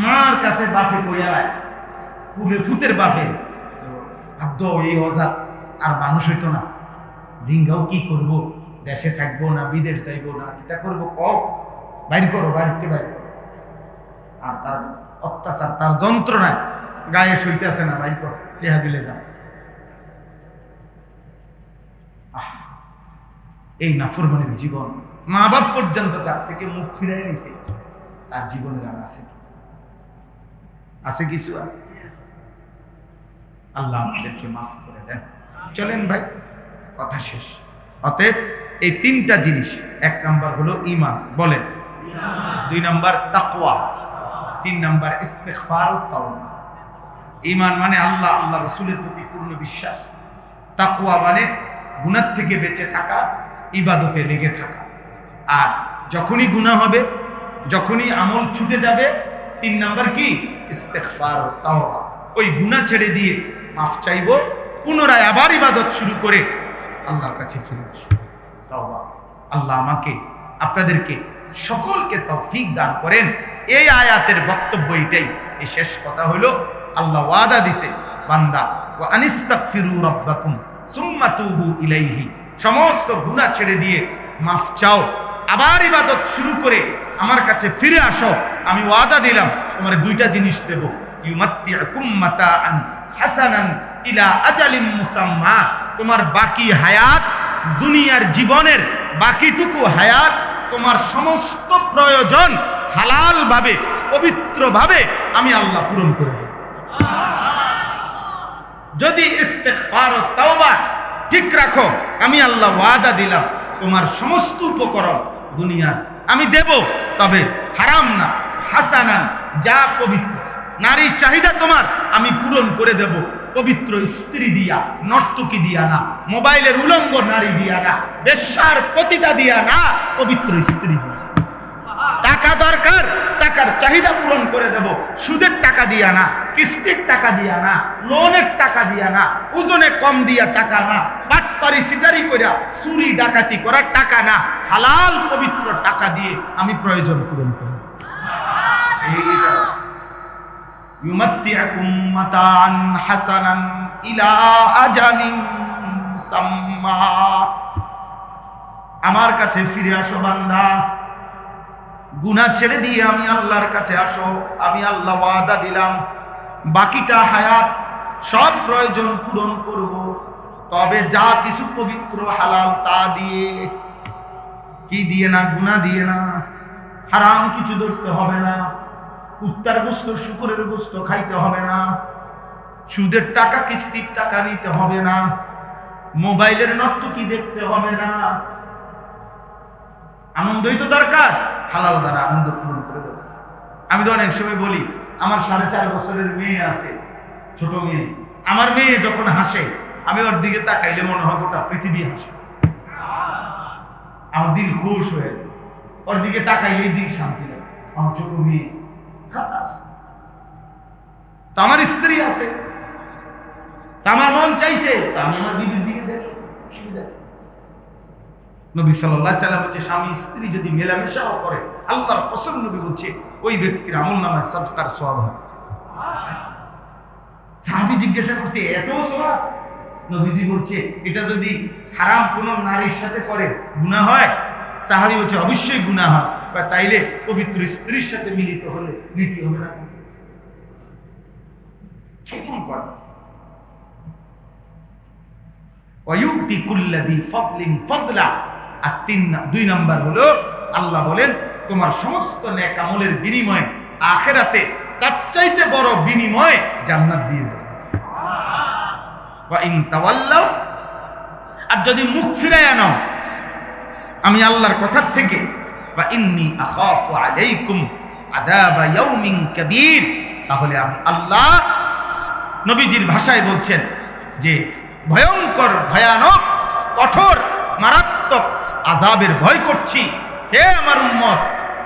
মার কাছে বাফে কইয়ায় ফুতের বাফে আব্দ এই অজাত আর মানুষ হইতো না, জিঙ্গাও কি করব, দেশে থাকবো না বিদেশ যাইবো না, কিতা করবো, বাইর করো, বাড়িতে বাইর করো। আর তার অত্যাচার, তার যন্ত্রণায় গায়ে সইতেছে না, বাইর করো, টেহা দিলে যাও। এই নাফরমানের জীবন, মা বাপ পর্যন্ত যার থেকে মুখ ফিরাই নিছে, তার জীবনের আর আছে কি? আছে কিছু? আল্লাহ আমাদেরকে মাফ করে দেন। চলেন ভাই, কথা শেষ। অতএব এই তিনটা জিনিস, এক নাম্বার হলো ঈমান, বলেন, দুই নাম্বার তাকওয়া, তিন নাম্বার ইস্তিগফার ও তাওবা। ঈমান মানে আল্লাহ, আল্লাহ রাসূলের প্রতি পূর্ণ বিশ্বাস। তাকওয়া মানে গুনাহ থেকে বেঁচে থাকা, ইবাদতে লেগে থাকা। আর যখনই গুনাহ হবে, যখনই আমল ছুটে যাবে, তিন নাম্বার কি? ইস্তিগফার ও তাওবা। ওই গুনাহ ছেড়ে দিয়ে মাফ চাইবো, পুনরায় আবার ইবাদত শুরু করে আল্লাহর কাছে ফিরে আসবো। তাওবা। আল্লাহ আমাকে, আপনাদেরকে সকলকে তৌফিক দান করেন। এই আয়াতের বক্তব্য এটাই। এই শেষ কথা হলো, আল্লাহ ওয়াদা দিছে, বান্দা ওয়া আনিস্তাগফিরু রাব্বাকুম সুম্মা তুবু ইলাইহি, সমস্ত গুনাহ ছেড়ে দিয়ে মাফ চাও, আবার ইবাদত শুরু করে আমার কাছে ফিরে আসো, আমি ওয়াদা দিলাম তোমার দুইটা জিনিস দেব। ইউমাত্তিউকুম মাতাআন হাসানান ইলা আজালিম মুসাম্মা, তোমার বাকি হায়াত, দুনিয়ার জীবনের বাকিটুকু হায়াত, তোমার সমস্ত প্রয়োজন হালাল ভাবে, পবিত্র ভাবে আমি আল্লাহ পূরণ করে দেব। যদি ইস্তিগফার ও তাওবা ঠিক রাখো, আমি আল্লাহ ওয়াদা দিলাম তোমার সমস্ত উপকরণ দুনিয়ার আমি দেব, তবে হারাম না, হাসানান, যা পবিত্র। নারীর চাহিদা তোমার আমি পূরণ করে দেব পবিত্র স্ত্রী দিয়া, নর্তকী দিয়া না, মোবাইলের উলঙ্গ নারী দিয়া না, বেশ্যার পতিতা দিয়া না, পবিত্র স্ত্রী দিয়া। টাকা দরকার, টাকার চাহিদা পূরণ করে দেব, সুদের টাকা দিয়া না, কিস্তির টাকা দিয়া না, লোনের টাকা দিয়া না, ওজনে কম দিয়া টাকা না, বাটপারি সিটারি কইরা চুরি ডাকাতি করার টাকা না, হালাল পবিত্র টাকা দিয়ে আমি প্রয়োজন পূরণ করব। ইউমাত্তিআকুম মাতাআন হাসানান ইলা আজালিন মুসাম্মা। আমার কাছে ফিরে আসো বান্দা, গুনাহ ছেড়ে দিয়ে আমি আল্লাহর কাছে আসো। আমি আল্লাহ ওয়াদা দিলাম বাকিটা হায়াত সব প্রয়োজন পূরণ করব, তবে যা কিছু পবিত্র হালাল তা দিয়ে। কি দিয়ে না? গুনাহ দিয়ে না। হারাম কিছু ধরতে হবে না, কুত্তার গোশত শুকরের গোশত খাইতে হবে না, সুদের টাকা কিস্তির টাকা নিতে হবে না, মোবাইলের নর্তকী দেখতে হবে না। আনন্দই তো দরকার, হালাল দ্বারা আনন্দ পূরণ করে দেবো। আমি তো অনেক সময় বলি, আমার 4.5 বছরের মেয়ে আছে, ছোট মেয়ে। আমার মেয়ে যখন হাসে, আমি ওর দিকে তাকাইলে মনে হয় গোটা পৃথিবী হাসে, আমার দিল খুশ হয়ে যায়। ওর দিকে তাকাইলে দিল শান্তি লাগে। আমার ছোট মেয়ে তো আমার স্ত্রী আছে, আমার মন চাইছে, আমি আমার বিবির দিকে দেখি, নবী সাল্লাল্লাহু আলাইহি ওয়াসাল্লাম বলছে, স্বামী স্ত্রী যদি মেলামেশাও করে, আল্লাহর কসম নবী বলছে ওই ব্যক্তির আমলনামায় সদকার সওয়াব হয়। সাহাবী জিজ্ঞাসা করছে, এত সওয়াব? নবীজি বলছে, এটা যদি হারাম কোন নারীর সাথে করে গুনাহ হয়? সাহাবী বলছে, অবশ্যই গুনাহ হয়। তাইলে পবিত্র স্ত্রীর সাথে মিলিত হলে নেকি হবে না? কেমন করে? ওয়ায়ুতি কুল্লাযী ফাদলিন ফাদলা। আর 2 নাম্বার হলো, আল্লাহ বলেন তোমার সমস্ত নেক আমলের বিনিময়ে আখিরাতে তার চাইতে বড় বিনিময় জান্নাত দিয়ে দেব। ওয়া ইন তাওয়াল্লাউ, আর যদি মুখ ফিরায় নাও আমি আল্লাহর কথা থেকে, ফা ইন্নী আখাফু আলাইকুম আযাবা ইয়াউমিন কাবীর, তাহলে আমি আল্লাহ নবীজির ভাষায় বলছেন যে ভয়ঙ্কর, ভয়ানক, কঠোর, মারাত্মক আযাবের ভয় করছি। হে আমার উম্মত,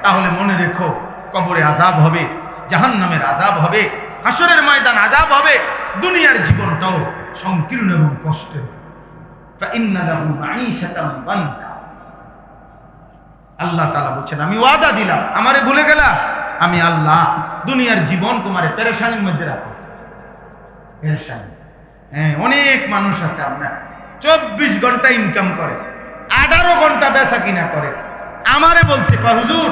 তাহলে মনে রেখো, কবরে আযাব হবে, জাহান্নামের আযাব হবে, হাসরের ময়দান আযাব হবে, দুনিয়ার জীবনটাও সংকীর্ণ এবং কষ্টের। ফাইন্না লাহু মাঈশাতান দানকা। আল্লাহ তাআলা বলেন, আমি ওয়াদা দিলাম, আমারে ভুলে গেলা, আমি আল্লাহ দুনিয়ার জীবন তোমারে পেরেশানির মধ্যে রাখো। পেরেশানি। হ্যাঁ, অনেক মানুষ আছে আপনার 24 ঘন্টা ইনকাম করে, 18 ঘন্টা বেচা কিনা করে। আমারে বলছে, হুজুর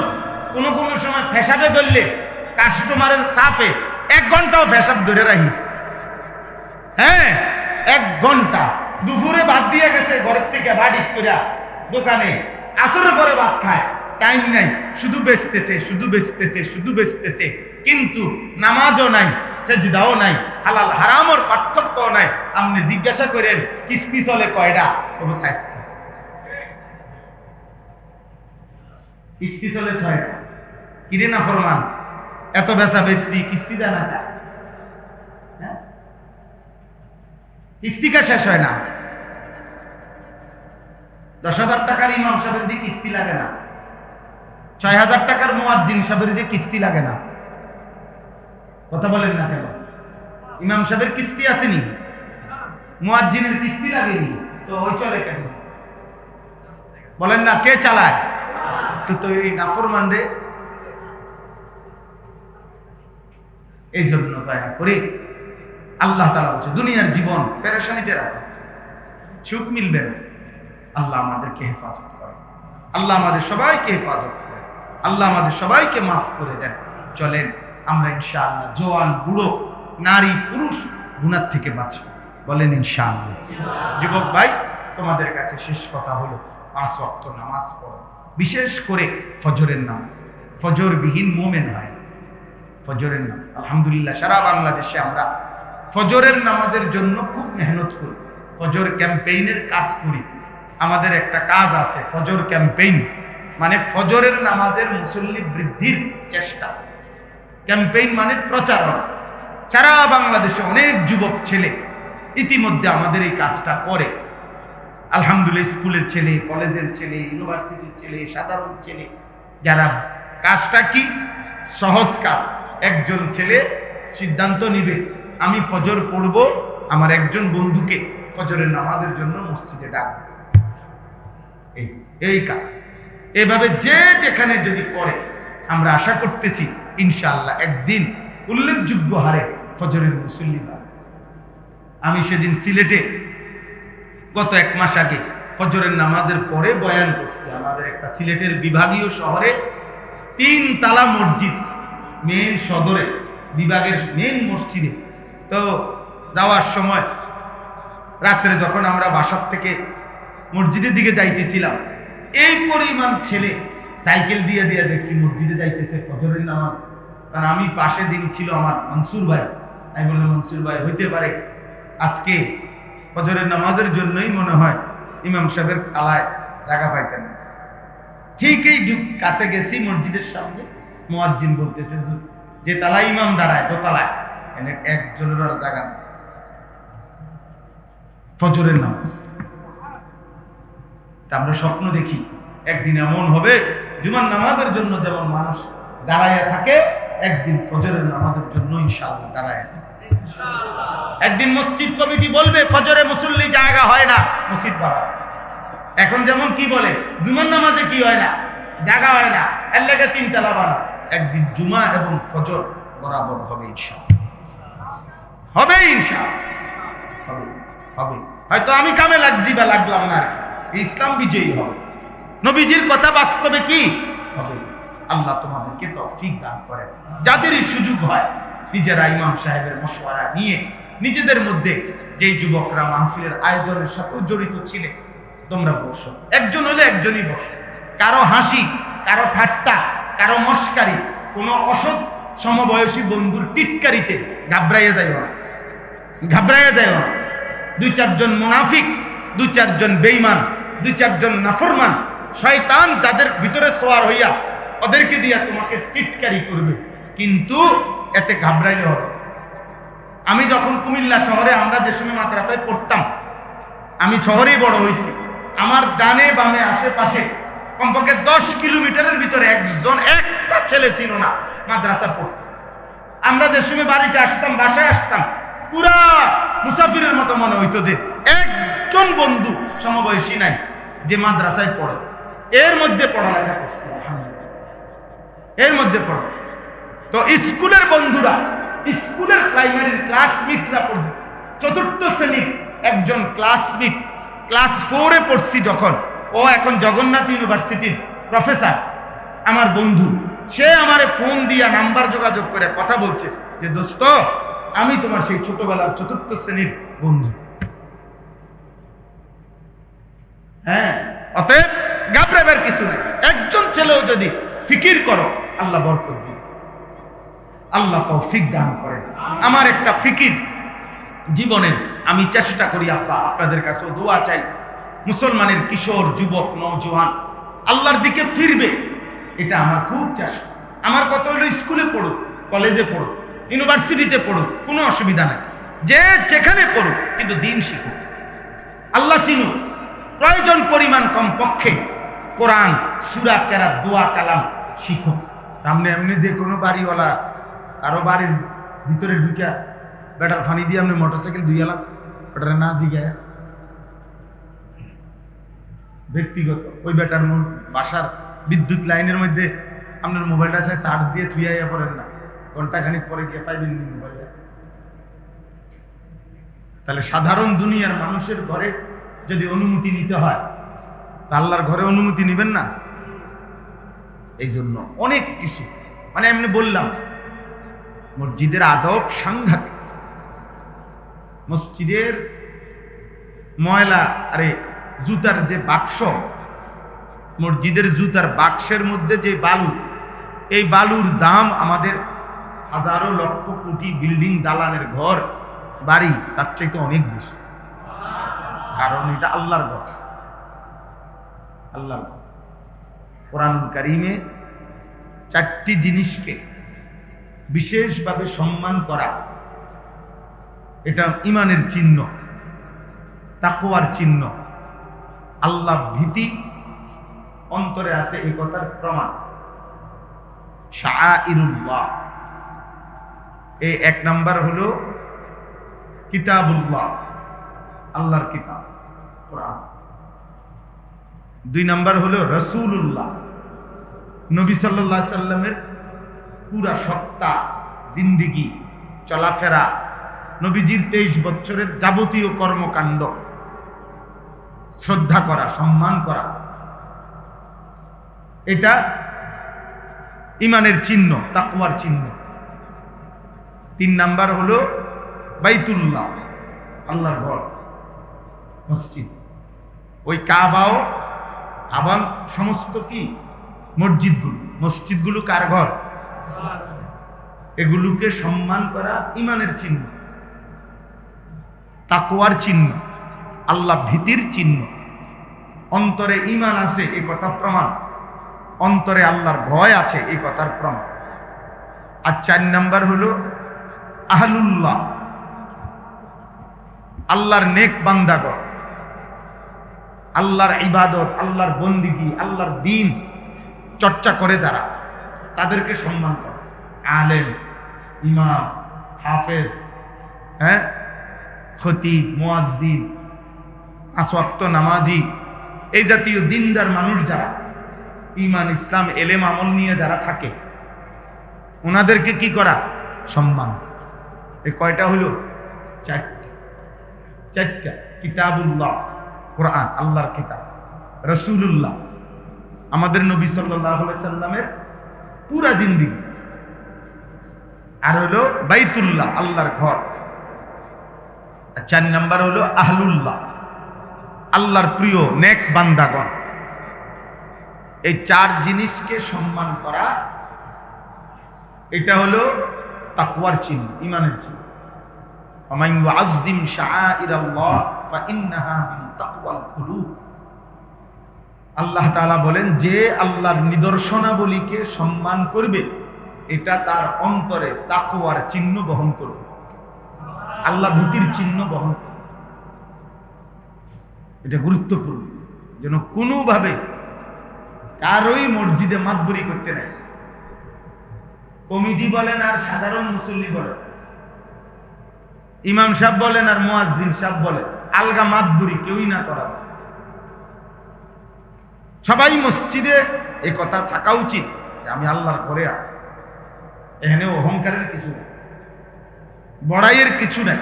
কোন সময় ফেসাবে ধরলে কাস্টমারের সাফে 1 ঘন্টাও ফেসাব ধরে রাখি। হ্যাঁ, 1 ঘন্টা। দুপুরে ভাত দিয়ে গেছে ঘরের থেকে বাড়ি করে দোকানে, আসরের পরে ভাত খায়, টাইম নাই, শুধু বেচতেছে, শুধু বেচতেছে, শুধু বেচতেছে, কিন্তু নামাজও নাই, সেজদাও নাই, হালাল হারামর পার্থক্যও নাই। আপনি জিজ্ঞাসা করেন কিস্তি চলে কয়টা? তবু 60টা। কিস্তি চলে 6টা। কিরে না ফরমান, এত বেচা বেচতি, কিস্তি দেয় না? কিস্তিকা শেষ হয় না। 10,000 টাকার ইমাম সাহেবের দিয়ে কিস্তি লাগে না, 6,000 টাকার মুয়াজ্জিন সাহেবের যে কিস্তি লাগে না। কথা বলেন না কেন? ইমাম সাহেবের কিস্তি আসেনি, মুয়াজ্জিনের কিস্তি লাগেনি, তো ওই চলে কেন? বলেন না, কে চালায়? তো এই নাফরমান রে। এই জন্য দয়া করে আল্লাহ তাআলা বলছে, দুনিয়ার জীবন পেরেশানিতে রাখো, সুখ মিলবে না। আল্লাহ আমাদেরকে হেফাজত করে, আল্লাহ আমাদের সবাইকে হেফাজত করে, আল্লাহ আমাদের সবাইকে মাফ করে দেন। চলেন আমরা ইনশাআল্লাহ জওয়ান, বুড়ো, নারী, পুরুষ গুনাহ থেকে বাঁচব। বলেন ইনশাআল্লাহ। যুবক ভাই, তোমাদের কাছে শেষ কথা হলো, 5 ওয়াক্ত নামাজ পড়ো, বিশেষ করে ফজরের নামাজ। ফজর বিহীন মুমিন হয় না। ফজরের নামাজ, আলহামদুলিল্লাহ সারা বাংলাদেশে আমরা ফজরের নামাজের জন্য খুব মেহনত করি, ফজর ক্যাম্পেইনের কাজ করি। আমাদের একটা কাজ আছে, ফজর ক্যাম্পেইন, মানে ফজরের নামাজের মুসল্লি বৃদ্ধির চেষ্টা। ক্যাম্পেইন মানে প্রচারণ। সারা বাংলাদেশে অনেক যুবক ছেলে ইতিমধ্যে আমাদের এই কাজটা করে। আলহামদুলিল্লাহ, স্কুলের ছেলে, কলেজের ছেলে, ইউনিভার্সিটির ছেলে, সাধারণ ছেলে, যারা কাজটা কি সহজ কাজ। একজন ছেলে সিদ্ধান্ত নিবে আমি ফজর পড়ব, আমার একজন বন্ধুকে ফজরের নামাজের জন্য মসজিদে ডাকবো। এই কাজ এভাবে যে যেখানে যদি করে, আমরা আশা করতেছি ইনশাআল্লাহ একদিন উল্লেখযোগ্য হারে ফজরের মুসল্লি পাবে। আমি সেদিন সিলেটে গত 1 মাস আগে ফজরের নামাজের পরে বয়ান করছি। আমাদের একটা সিলেটের বিভাগীয় শহরে 3 তালা মসজিদ, মেন সদরে বিভাগের মেন মসজিদে। তো যাওয়ার সময় রাত্রে যখন আমরা বাসার থেকে মসজিদের দিকে যাইতেছিলাম, এই পরিমাণ ছেলে সাইকেল দিয়ে দিয়ে দেখছি মসজিদে যাইতেছে ফজরের নামাজ। কারণ আমি পাশে যিনি ছিল আমার মনসুর ভাই, আমি বললাম মনসুর ভাই হইতে পারে আজকে ফজরের নামাজের জন্যই মনে হয় ইমাম সাহেবের তালায় জায়গা পাইতেন। ঠিক এই কাছে গেছি মসজিদের সামনে, মুয়াজ্জিন বলতেছে যে তালায় ইমাম দাঁড়ায় দোতলায়, এনে একজনের আর জায়গা নেই ফজরের নামাজ। তা আমরা স্বপ্ন দেখি একদিন এমন হবে জুমার নামাজের জন্য যেমন মানুষ দাঁড়াইয়া থাকে, একদিন ফজরের নামাজের জন্য ইনশাআল্লাহ দাঁড়াইয়া থাকে। একদিন মসজিদ কমিটি বলবে ফজরে মুসল্লি জায়গা হয় না, মসজিদ বাড়া। এখন যেমন কি বলে জুমার নামাজে কি হয় না, জায়গা হয় না, এর লেগে 3 তালা বানা। একদিন জুমা এবং ফজর বরাবর হবে ইনশাআল্লাহ, হবে ইনশাআল্লাহ, হবে হবে। হয়তো আমি কামে লাগছি বা লাগলাম না, ইসলাম বিজয়ী হবে। নবীজির কথা বাস্তবে কি হবে। আল্লাহ তোমাদেরকে তৌফিক দান করেন। যাদেরই সুযোগ হয় নিজেরা ইমাম সাহেবের মশওয়ারা নিয়ে নিজেদের মধ্যে, যেই যুবকরা মাহফিলের আয়োজনের সাথে জড়িত ছিলে, তোমরা বসো। একজন হলে একজনই বসো। কারো হাসি, কারো ঠাট্টা, কারো মস্কারি, কোনো অসৎ সমবয়সী বন্ধুর টিটকারিতে ঘাবড়াইয়া যাইও না, ঘাবড়াইয়া যাইও না। 2-4 জন মুনাফিক, 2-4 জন বেঈমান, 2-4 জন নাফরমান শয়তান তাদের ভিতরে সোয়ার হইয়া ওদেরকে দিয়া তোমাকে টিটকারি করবে, কিন্তু এতে ঘাবড়াইলে হবে। আমি যখন কুমিল্লা শহরে, আমরা যে সময় মাদ্রাসায় পড়তাম, আমি শহরেই বড় হয়েছি, আমার ডানে বামে আশেপাশে কমপক্ষে 10 কিলোমিটারের ভিতরে একটা ছেলে ছিল না মাদ্রাসা পড়তো। আমরা যে সময় বাড়িতে আসতাম, বাসায় আসতাম, পুরা মুসাফিরের মতো মনে হইতো যে একজন বন্ধু সমবয়সী নাই যে মাদ্রাসায় পড়ে। এর মধ্যে পড়ালেখা করছে, এর মধ্যে পড়ে। তো স্কুলের বন্ধুরা, স্কুলের প্রাইমারির ক্লাসমেটরা পড়বে। 4th শ্রেণীর একজন ক্লাসমেট, ক্লাস 4-এ পড়ছি যখন, ও এখন জগন্নাথ ইউনিভার্সিটির প্রফেসর, আমার বন্ধু। সে আমারে ফোন দিয়া নাম্বার যোগাযোগ করে কথা বলছে যে দোস্ত, আমি তোমার সেই ছোটবেলার 4th শ্রেণীর বন্ধু। হ্যাঁ, অতএব ঘাবড়াবার কিছু নাই। একজন ছেলেও যদি ফিকির করো, আল্লাহ বরকত দিবে, আল্লাহ তৌফিক দান করেন। আমার একটা ফিকির জীবনের, আমি চেষ্টা করি আব্বা, আপনাদের কাছেও দোয়া চাই, মুসলমানের কিশোর, যুবক, নওজোয়ান আল্লাহর দিকে ফিরবে, এটা আমার খুব চেষ্টা। আমার কথা হলো স্কুলে পড়ুক, কলেজে পড়ুক, ইউনিভার্সিটিতে পড়ুক, কোনো অসুবিধা নাই, যে যেখানে পড়ুক, কিন্তু দিন শিখুক, আল্লাহ চিনুক, প্রয়োজন পরিমাণ কমপক্ষে কোরআন, সূরা, কেরাত, দোয়া, কালাম শিখুক। সামনে এমনি যে কোনো বাড়িওয়ালা কারো বাড়ির ভিতরে ঢুকিয়া বেটার ফানি দিয়ে আপনি মোটরসাইকেল দুইয়ালাম, বেটারে না জিগায় ব্যক্তিগত ওই বেটার বাসার বিদ্যুৎ লাইনের মধ্যে আপনার মোবাইলটা চার্জ দিয়ে থুইয়া পড়েন না, ঘন্টাখানিক পরে গিয়ে পাইবেন মোবাইল। তাহলে সাধারণ দুনিয়ার মানুষের ঘরে যদি অনুমতি নিতে হয়, তা আল্লাহর ঘরে অনুমতি নেবেন না? এই জন্য অনেক কিছু, মানে এমনি বললাম, মসজিদের আদব সাংঘাতিক। মসজিদের ময়লা, আরে জুতার যে বাক্স, মসজিদের জুতার বাক্সের মধ্যে যে বালু, এই বালুর দাম আমাদের হাজারো লক্ষ কোটি বিল্ডিং, দালানের ঘর, বাড়ি তার চাইতে অনেক বেশি। কারণ এটা আল্লাহর ঘর, আল্লাহর ঘর। কোরআনুল কারীমে 4টি জিনিসকে বিশেষভাবে সম্মান করা এটা ইমানের চিহ্ন, তাকওয়ার চিহ্ন। আল্লাহ ভীতি অন্তরে আছে এই কথার প্রমাণ। শাআইরুল্লাহ, এই এক নাম্বার হলো কিতাবুল্লাহ, আল্লাহর কিতাব কোরআন। দুই নাম্বার হলো রাসূলুল্লাহ, নবী সাল্লাল্লাহু আলাইহি সাল্লামের পুরা সত্তা, জিন্দেগি, চলাফেরা, নবীজির 23 বছরের যাবতীয় কর্মকাণ্ড শ্রদ্ধা করা, সম্মান করা, এটা ইমানের চিহ্ন, তাকওয়ার চিহ্ন। তিন নাম্বার হলো বাইতুল্লাহ, আল্লাহর ঘর, মসজিদ। ওই কাবাও, আবার সমস্ত কি মসজিদগুলো কার ঘর? এগুলোকে সম্মান করা ইমানের চিহ্ন, তাকওয়ার চিহ্ন, আল্লাহ ভীতির চিহ্ন। অন্তরে ঈমান আছে এই কথা প্রমাণ, অন্তরে আল্লাহর ভয় আছে এই কথার প্রমাণ। আর 4 নাম্বার হলো আহলুল্লাহ, আল্লাহর নেক বান্দাগণ, আল্লাহর ইবাদত, আল্লাহর বন্দিগি, আল্লাহর দ্বীন চর্চা করে যারা, তাদেরকে সম্মান করে। আলেম, ইমাম, হাফেজ, খতিব, মুয়াজ্জিন, 5 ওয়াক্ত নামাজি, এই জাতীয় দিনদার মানুষ যারা ঈমান, ইসলাম, এলেম, আমল নিয়ে যারা থাকে, ওনাদেরকে কি করা? সম্মান। এই কয়টা হলো? 4টা। কিতাবুল্লাহ, কোরআন, আল্লাহর কিতাব। রাসূলুল্লাহ, আমাদের নবী সাল্লাল্লাহু আলাইহি সাল্লামের পুরা জিন্দেগি। আর হলো বাইতুল্লাহ, আল্লাহর ঘর। আর 4 নাম্বার হলো আহলুল্লাহ, আল্লাহর প্রিয় নেক বান্দাগণ। এই 4 জিনিসকে সম্মান করা, এটা হলো তাকওয়ার চিহ্ন, ঈমানের চিহ্ন। ওমান ইউআযযিম শাআইরাল্লাহ ফাইন্নাহা মিন তাকওয়াল কুলুব। আল্লাহ তাআলা বলেন, যে আল্লাহর নিদর্শনাবলীকে সম্মান করবে, এটা তার অন্তরে তাকওয়ার চিহ্ন বহন করবে, আল্লাহ ভীতির চিহ্ন বহন করবে। এটা গুরুত্বপূর্ণ, যেন কোনোভাবে কারোই মসজিদে মাতবরি করতে নাই। কমিটি বলেন আর সাধারণ মুসল্লি বলেন, ইমাম সাহেব বলেন আর মুয়াজ্জিন সাহেব বলেন, আলগা মাতবরি কেউই না করা উচিত। সবাই মসজিদে এই কথা থাকা উচিত যে আমি আল্লাহর ঘরে আছি। এখানে অহংকারের কিছু নেই, বড়াইয়ের কিছু নাই,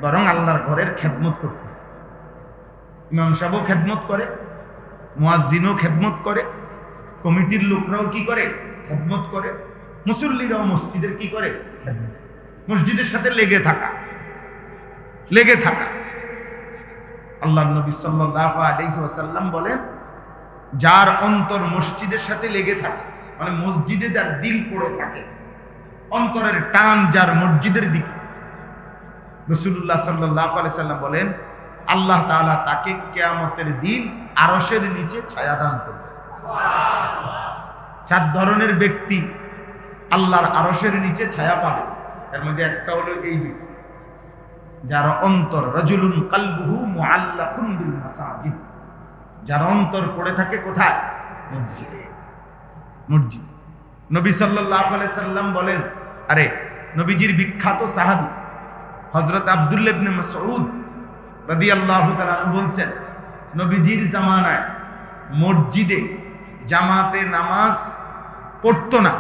বরং আল্লাহর ঘরের খেদমত করতেছে। ইমাম সাহেবও খেদমত করে, মুয়াজ্জিনও খেদমত করে, কমিটির লোকরাও কি করে? খেদমত করে। মুসল্লিরাও মসজিদের কি করে? মসজিদের সাথে লেগে থাকা। আল্লাহর নবী সাল্লাল্লাহু আলাইহি ওয়াসাল্লাম বলেন, যার অন্তর মসজিদের সাথে লেগে থাকে, মানে মসজিদে যার দিল পড়ে থাকে, অন্তরের টান যার মসজিদের দিকে, রাসূলুল্লাহ সাল্লাল্লাহু আলাইহি ওয়াসাল্লাম বলেন, আল্লাহ তাআলা তাকে কিয়ামতের দিন আরশের নিচে ছায়া দান করবে। 7 ধরনের ব্যক্তি আল্লাহর আরশের নিচে ছায়া পাবে। এর মধ্যে একটা হলো এই ব্যক্তি যার অন্তর, রাজুলুন কালবুহু মুআল্লাকুন বিল মাসাজিদ, যার অন্তর পড়ে থাকে কোথায়? মসজিদে। নবী সাল্লাল্লাহু আলাইহি সাল্লাম বলেন, আরে নবীজির বিখ্যাত সাহাবী হযরত আব্দুল্লাহ ইবনে মাসউদ রাদিয়াল্লাহু তাআলা বলছেন, নবীজির জামানায় মসজিদে জামাতে নামাজ পড়তো না।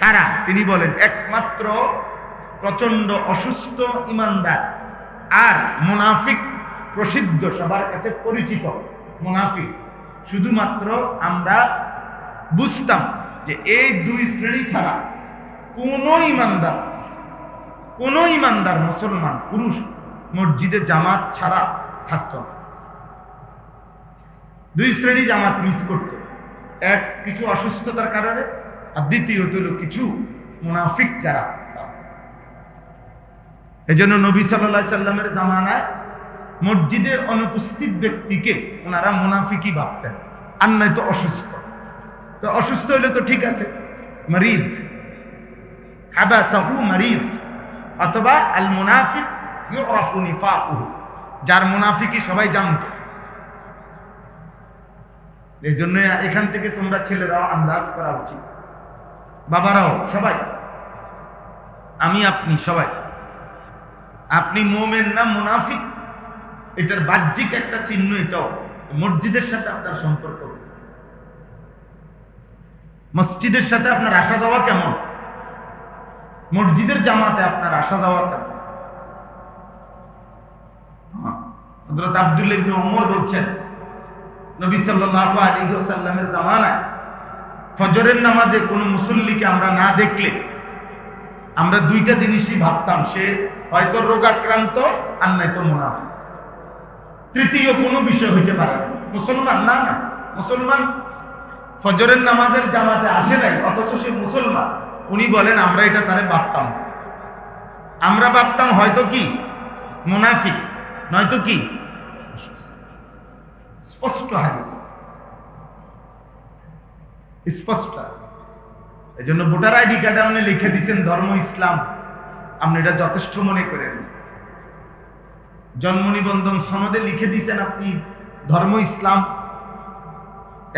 কারা? তিনি বলেন, একমাত্র প্রচন্ড অসুস্থ ইমানদার আর মুনাফিক, প্রসিদ্ধ, সবার কাছে পরিচিত মুনাফিক। শুধুমাত্র আমরা বুঝতাম যে এই 2 শ্রেণী ছাড়া কোন ইমানদার মুসলমান পুরুষ মসজিদে জামাত ছাড়া থাকত না। 2 শ্রেণী জামাত মিস করত, এক কিছু অসুস্থতার কারণে, আর দ্বিতীয়ত হলো কিছু মুনাফিক যারা। এজন্য নবী সাল্লাল্লাহু আলাইহি সাল্লামের জামানায় মসজিদে অনুপস্থিত ব্যক্তিকে ওনারা মুনাফিকই ভাবতেন, আর নয়তো অসুস্থ। তো অসুস্থ হলে তো ঠিক আছে, মারিদ, হাবাসাহু মারিদ, অথবা আল মুনাফিক ইউরাফু নিফাকুহু, যার মুনাফিকি সবাই জানত। এই জন্য এখান থেকে তোমরা ছেলেরাও আন্দাজ করা উচিত, বাবারাও সবাই, আমি আপনি সবাই, আপনি মুমিন না মুনাফিক, এটার বাহ্যিক একটা চিহ্ন এটাও। মসজিদের সাথে আপনার সম্পর্ক, মসজিদের সাথে আপনার আসা যাওয়া কেমন, মসজিদের জামাতে আপনার আসা যাওয়া কেমন। হযরত আব্দুল্লাহ ইবনে ওমর বলছেন, নবী সাল্লাল্লাহু আলাইহি ওয়াসাল্লামের জামানায় ফজরের নামাজে কোনো মুসল্লিকে আমরা না দেখলে আমরা দুইটা জিনিসই ভাবতাম, সে হয়তো রোগাক্রান্ত আর নয়তো মুনাফিক। তৃতীয় কোনো বিষয় হইতে পারে না। মুসলমান না, না মুসলমান ফজরের নামাজের জামাতে আসে নাই, অথচ সে মুসলমান। উনি বলেন আমরা এটা তারে ভাবতাম, আমরা ভাবতাম হয়তো কি মুনাফিক নয়তো কি। স্পষ্ট হাদিস, স্পষ্ট। এই জন্য ভোটার আইডি কার্ডে আপনি লিখে দিচ্ছেন ধর্ম ইসলাম, আপনি এটা যথেষ্ট মনে করেন। জন্ম নিবন্ধন সনদে লিখে দিচ্ছেন আপনি ধর্ম ইসলাম,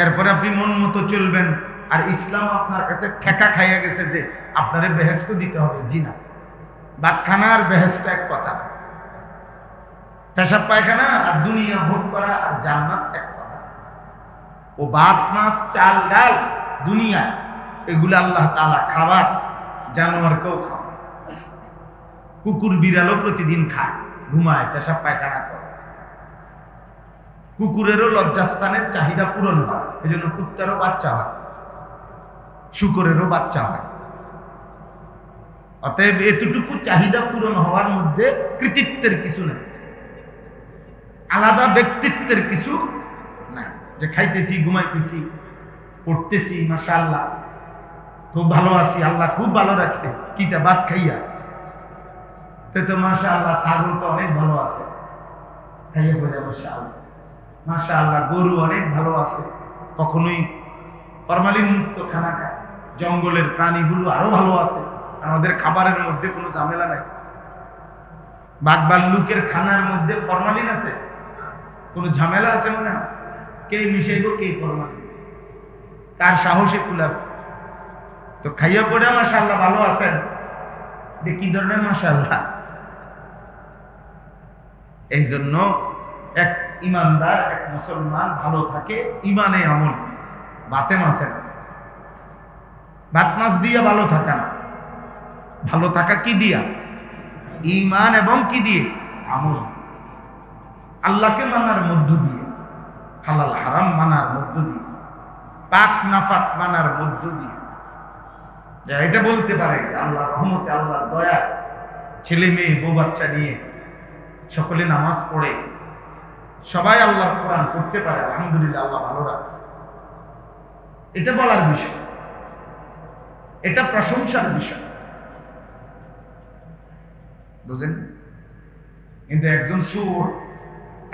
এরপরে আপনি মন মতো চলবেন। আর ইসলাম আপনার কাছে ঠেকা খাইয়া গেছে যে আপনারে বেহেশত দিতে হবে। জি না, বাতখানা আর বেহেশত এক কথা না। পেশাব পায়খানা আর দুনিয়া ভোগ করা আর জান্নাত এক কথা। ও ভাত মাছ চাল ডাল দুনিয়া, এগুলো আল্লাহ তাআলা খাবার, জানোয়ারকেও খাওয়া। কুকুর বিড়ালও প্রতিদিন খায়, ঘুমায়, পেশাব পায়খানা করে। কুকুরেরও লজ্জাস্থানের চাহিদা পূরণ হয়, এই জন্য কুত্তারও বাচ্চা হয়, শুকরেরও বাচ্চা হয়। অতএব এতটুকু চাহিদা পূরণ হওয়ার মধ্যে কৃতিত্বের কিছু নেই, আলাদা ব্যক্তিত্বের কিছু নাই। যে খাইতেছি, ঘুমাইতেছি, পড়তেছি, মাশাআল্লাহ খুব ভালো আছি, আল্লাহ খুব ভালো রাখছে, কিতা ভাত খাইয়া, তো মাশাআল্লাহ ছাগল তো অনেক ভালো আছে, খাইয়া পড়ে মাশাআল্লাহ, মাশাআল্লাহ গরু অনেক ভালো আছে, কখনোই ফরমালিন মুক্ত খানা খায়, জঙ্গলের প্রাণীগুলো আরো ভালো আছে, আমাদের খাবারের মধ্যে কোনো ঝামেলা নাই। বাঘ ভাল্লুকের খানার মধ্যে ফরমালিন আছে, কোনো ঝামেলা আছে মনে হয়? কে মিশাইব, কে ফরমালিন, কার সাহসে কুলাব? তো খাইয়া পড়ে মাশাআল্লাহ ভালো আছেন, যে কি ধরনের মাশাআল্লাহ। এই জন্য এক ইমানদার, এক মুসলমান ভালো থাকে ইমানে আমল, বাতে মাছে না। ভাত মাছ দিয়া ভালো থাকা না, ভালো থাকা কি দিয়া? ঈমান এবং কি দিয়ে? আমল। আল্লাহকে মানার মধ্য দিয়ে, হালাল হারাম মানার মধ্য দিয়ে, পাক নাফাক মানার মধ্য দিয়ে। এটা বলতে পারে আল্লাহর রহমতে, আল্লাহর দয়া, ছেলে মেয়ে বউ বাচ্চা নিয়ে সকলে নামাজ পড়ে, সবাই আল্লাহর কোরআন পড়তে পারে, আলহামদুলিল্লাহ আল্লাহ ভালো রাখছে। এটা বলার বিষয়, এটা প্রশংসার বিষয়, বুঝেন? কিন্তু একজন সুর,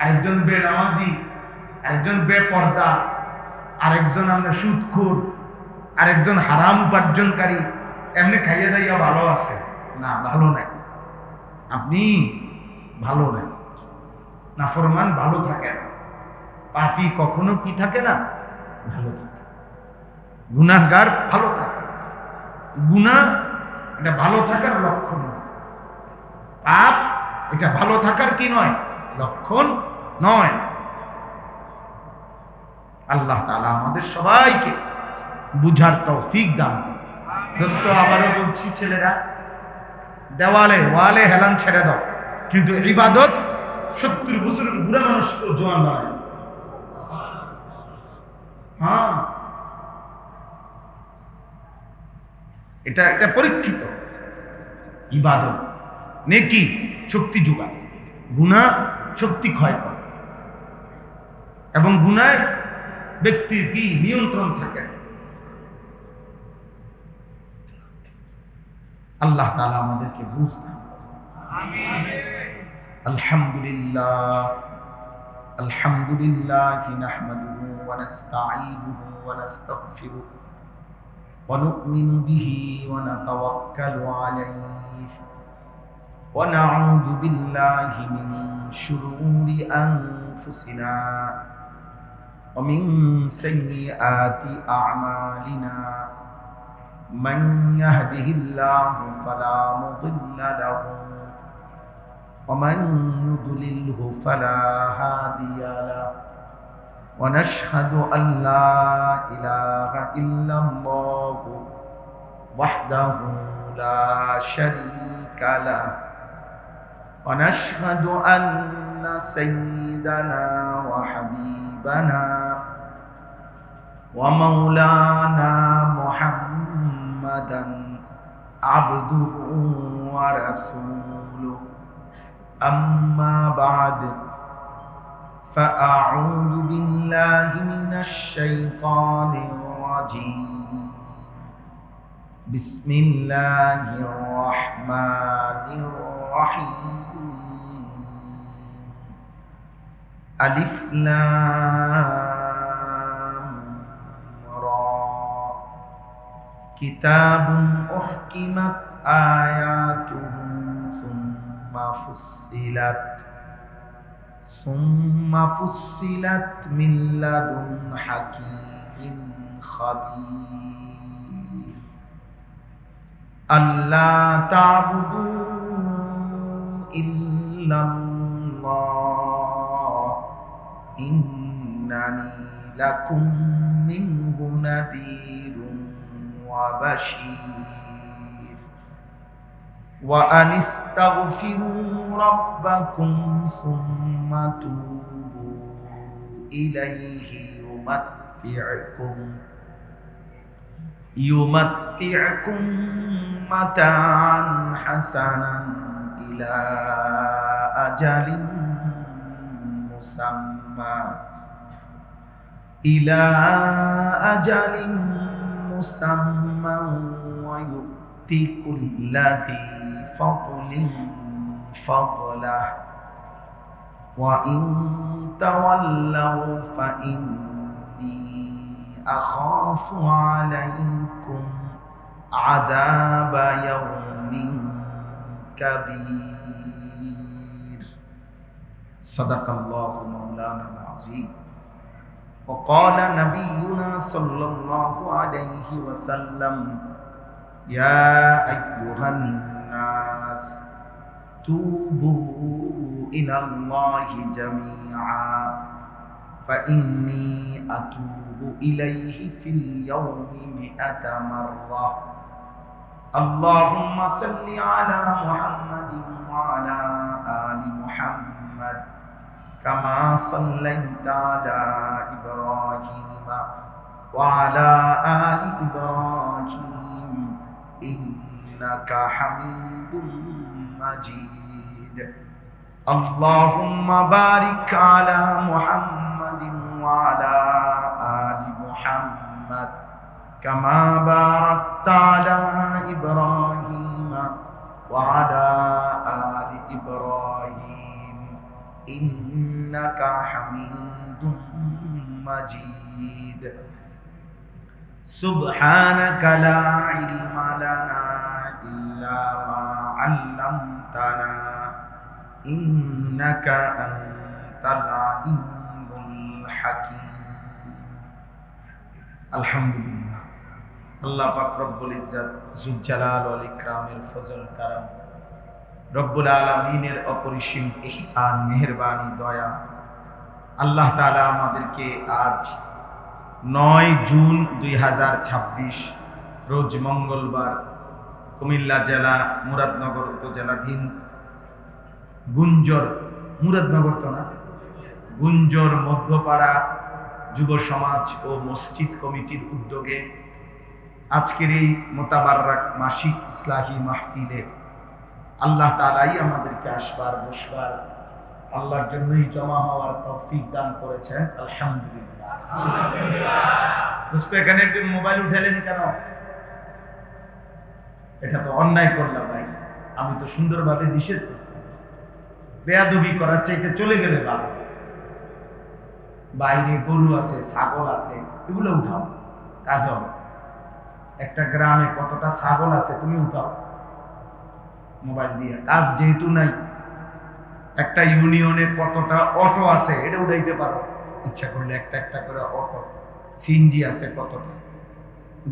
আরেকজন বেনামাজি, আরেকজন বেপর্দা, আরেকজন আমরা সুদখোর, আরেকজন হারাম উপার্জনকারী, এমনি খাইয়ে দাইয়া ভালো আছে না, ভালো নাই। আপনি ভালো নাই, নাফরমান ভালো থাকে না, পাপী কখনো কি থাকে না, ভালো থাকে। গুনাহগার ভালো থাকে, গুনাহ এটা ভালো থাকার লক্ষণ নয়, পাপ এটা ভালো থাকার কি নয়, লক্ষণ নয়। আল্লাহ তাআলা আমাদের সবাইকে বুঝার তৌফিক দান। দোস্ত আবারও বলছি, ছেলেরা দেওয়ালে ওয়ালে হেলান ছেড়ে দাও, কিন্তু ইবাদত 70 বছরের বুড়া মানুষকেও জোয়ান বানায়। হ্যাঁ, এটা পরীক্ষিত। ইবাদত নেকি শক্তি যোগায়, গুনাহ শক্তি ক্ষয় করে, এবং গুনায় ব্যক্তির কি নিয়ন্ত্রণ থাকে। আল্লাহ তাআলা আমাদেরকে বুঝ দান করেন। আমিন। আলহামদুলিল্লাহ, আলহামদুলিল্লাহি নাহমাদুহু ওয়া নাস্তাঈনুহু ওয়া নাস্তাগফিরুহু ওয়া নু'মিনু বিহি ওয়া নাতাওয়াক্কালু আলাইহি ونعوذ بالله من شرور أنفسنا ومن سيئات أعمالنا من يهده الله فلا مضل له ومن يضلله فلا هادي له ونشهد أن لا إله إلا الله وحده لا شريك له ونشهد أن سيدنا وحبيبنا ومولانا محمدا عبده ورسوله أما بعد فأعوذ بالله من الشيطان الرجيم بسم الله الرحمن الرحيم ألف لام را كتاب أحكمت آياته ثم فصلت من لدن حكيم خبير ألا تعبدوا إلا الله إنني لكم منه نذير وبشير وأن استغفروا ربكم ثم توبوا إليه يمتعكم متاعا حسنا إلى أجل مسمى ويؤتي كل ذي فضل فضله وإن تولوا فإني أخاف عليكم عذاب يوم كبير صدق الله مولانا العظيم وقال نبينا صلى الله عليه وسلم يا أيها الناس توبوا إلى الله جميعا فإني أتوب إليه في اليوم 100 مرة اللهم صل على محمد وعلى آل محمد كما صليت على إبراهيم وعلى آل إبراهيم إنك حميد مجيد اللهم بارك على محمد وعلى آل محمد كما باركت على إبراهيم وعلى آل إبراهيم إنك حميد مجيد سبحانك لا علم لنا إلا ما علمتنا إنك أنت العليم الحكيم الحمد لله আল্লাহ পাক রব্বুল ইজ্জত যুল জালাল ওয়াল ইকরামের ফজল কারাম রব্বুল আলামিনের অপরিসীম ইহসান মেহেরবানি দয়া আল্লাহ তাআলা আমাদেরকে আজ 9 জুন 2026 রোজ মঙ্গলবার কুমিল্লা জেলা মুরাদনগর উপজেলাধীন গুঞ্জর মুরাদনগর তো না গুঞ্জর মধ্যপাড়া যুব সমাজ ও মসজিদ কমিটির উদ্যোগে আজকের এই মোতাবাররাক মাসিক ইসলাহি মাহফিলে আল্লাহ তাআলাই আমাদেরকে আসবার বসবার আল্লাহর জন্যই জমা হওয়ার তৌফিক দান করেছেন আলহামদুলিল্লাহ আলহামদুলিল্লাহ দোস্ত এখানে একজন মোবাইল উঠালেন কেন এটা তো অন্যায় করলাম ভাই আমি তো সুন্দরভাবে নিষেধ করছি বেয়াদবি করার চাইতে চলে গেলে ভালো বাইরে গরু আছে ছাগল আছে এগুলো উঠাও কাজ হবে একটা গ্রামে কতটা ছাগল আছে তুমি উঠাও মোবাইল দিয়ে। কাজ যেহেতু নাই, একটা ইউনিয়নে কতটা অটো আছে এটা উঠাইতে পারো ইচ্ছা করলে, একটা একটা করে অটো। সিএনজি আছে কতটা,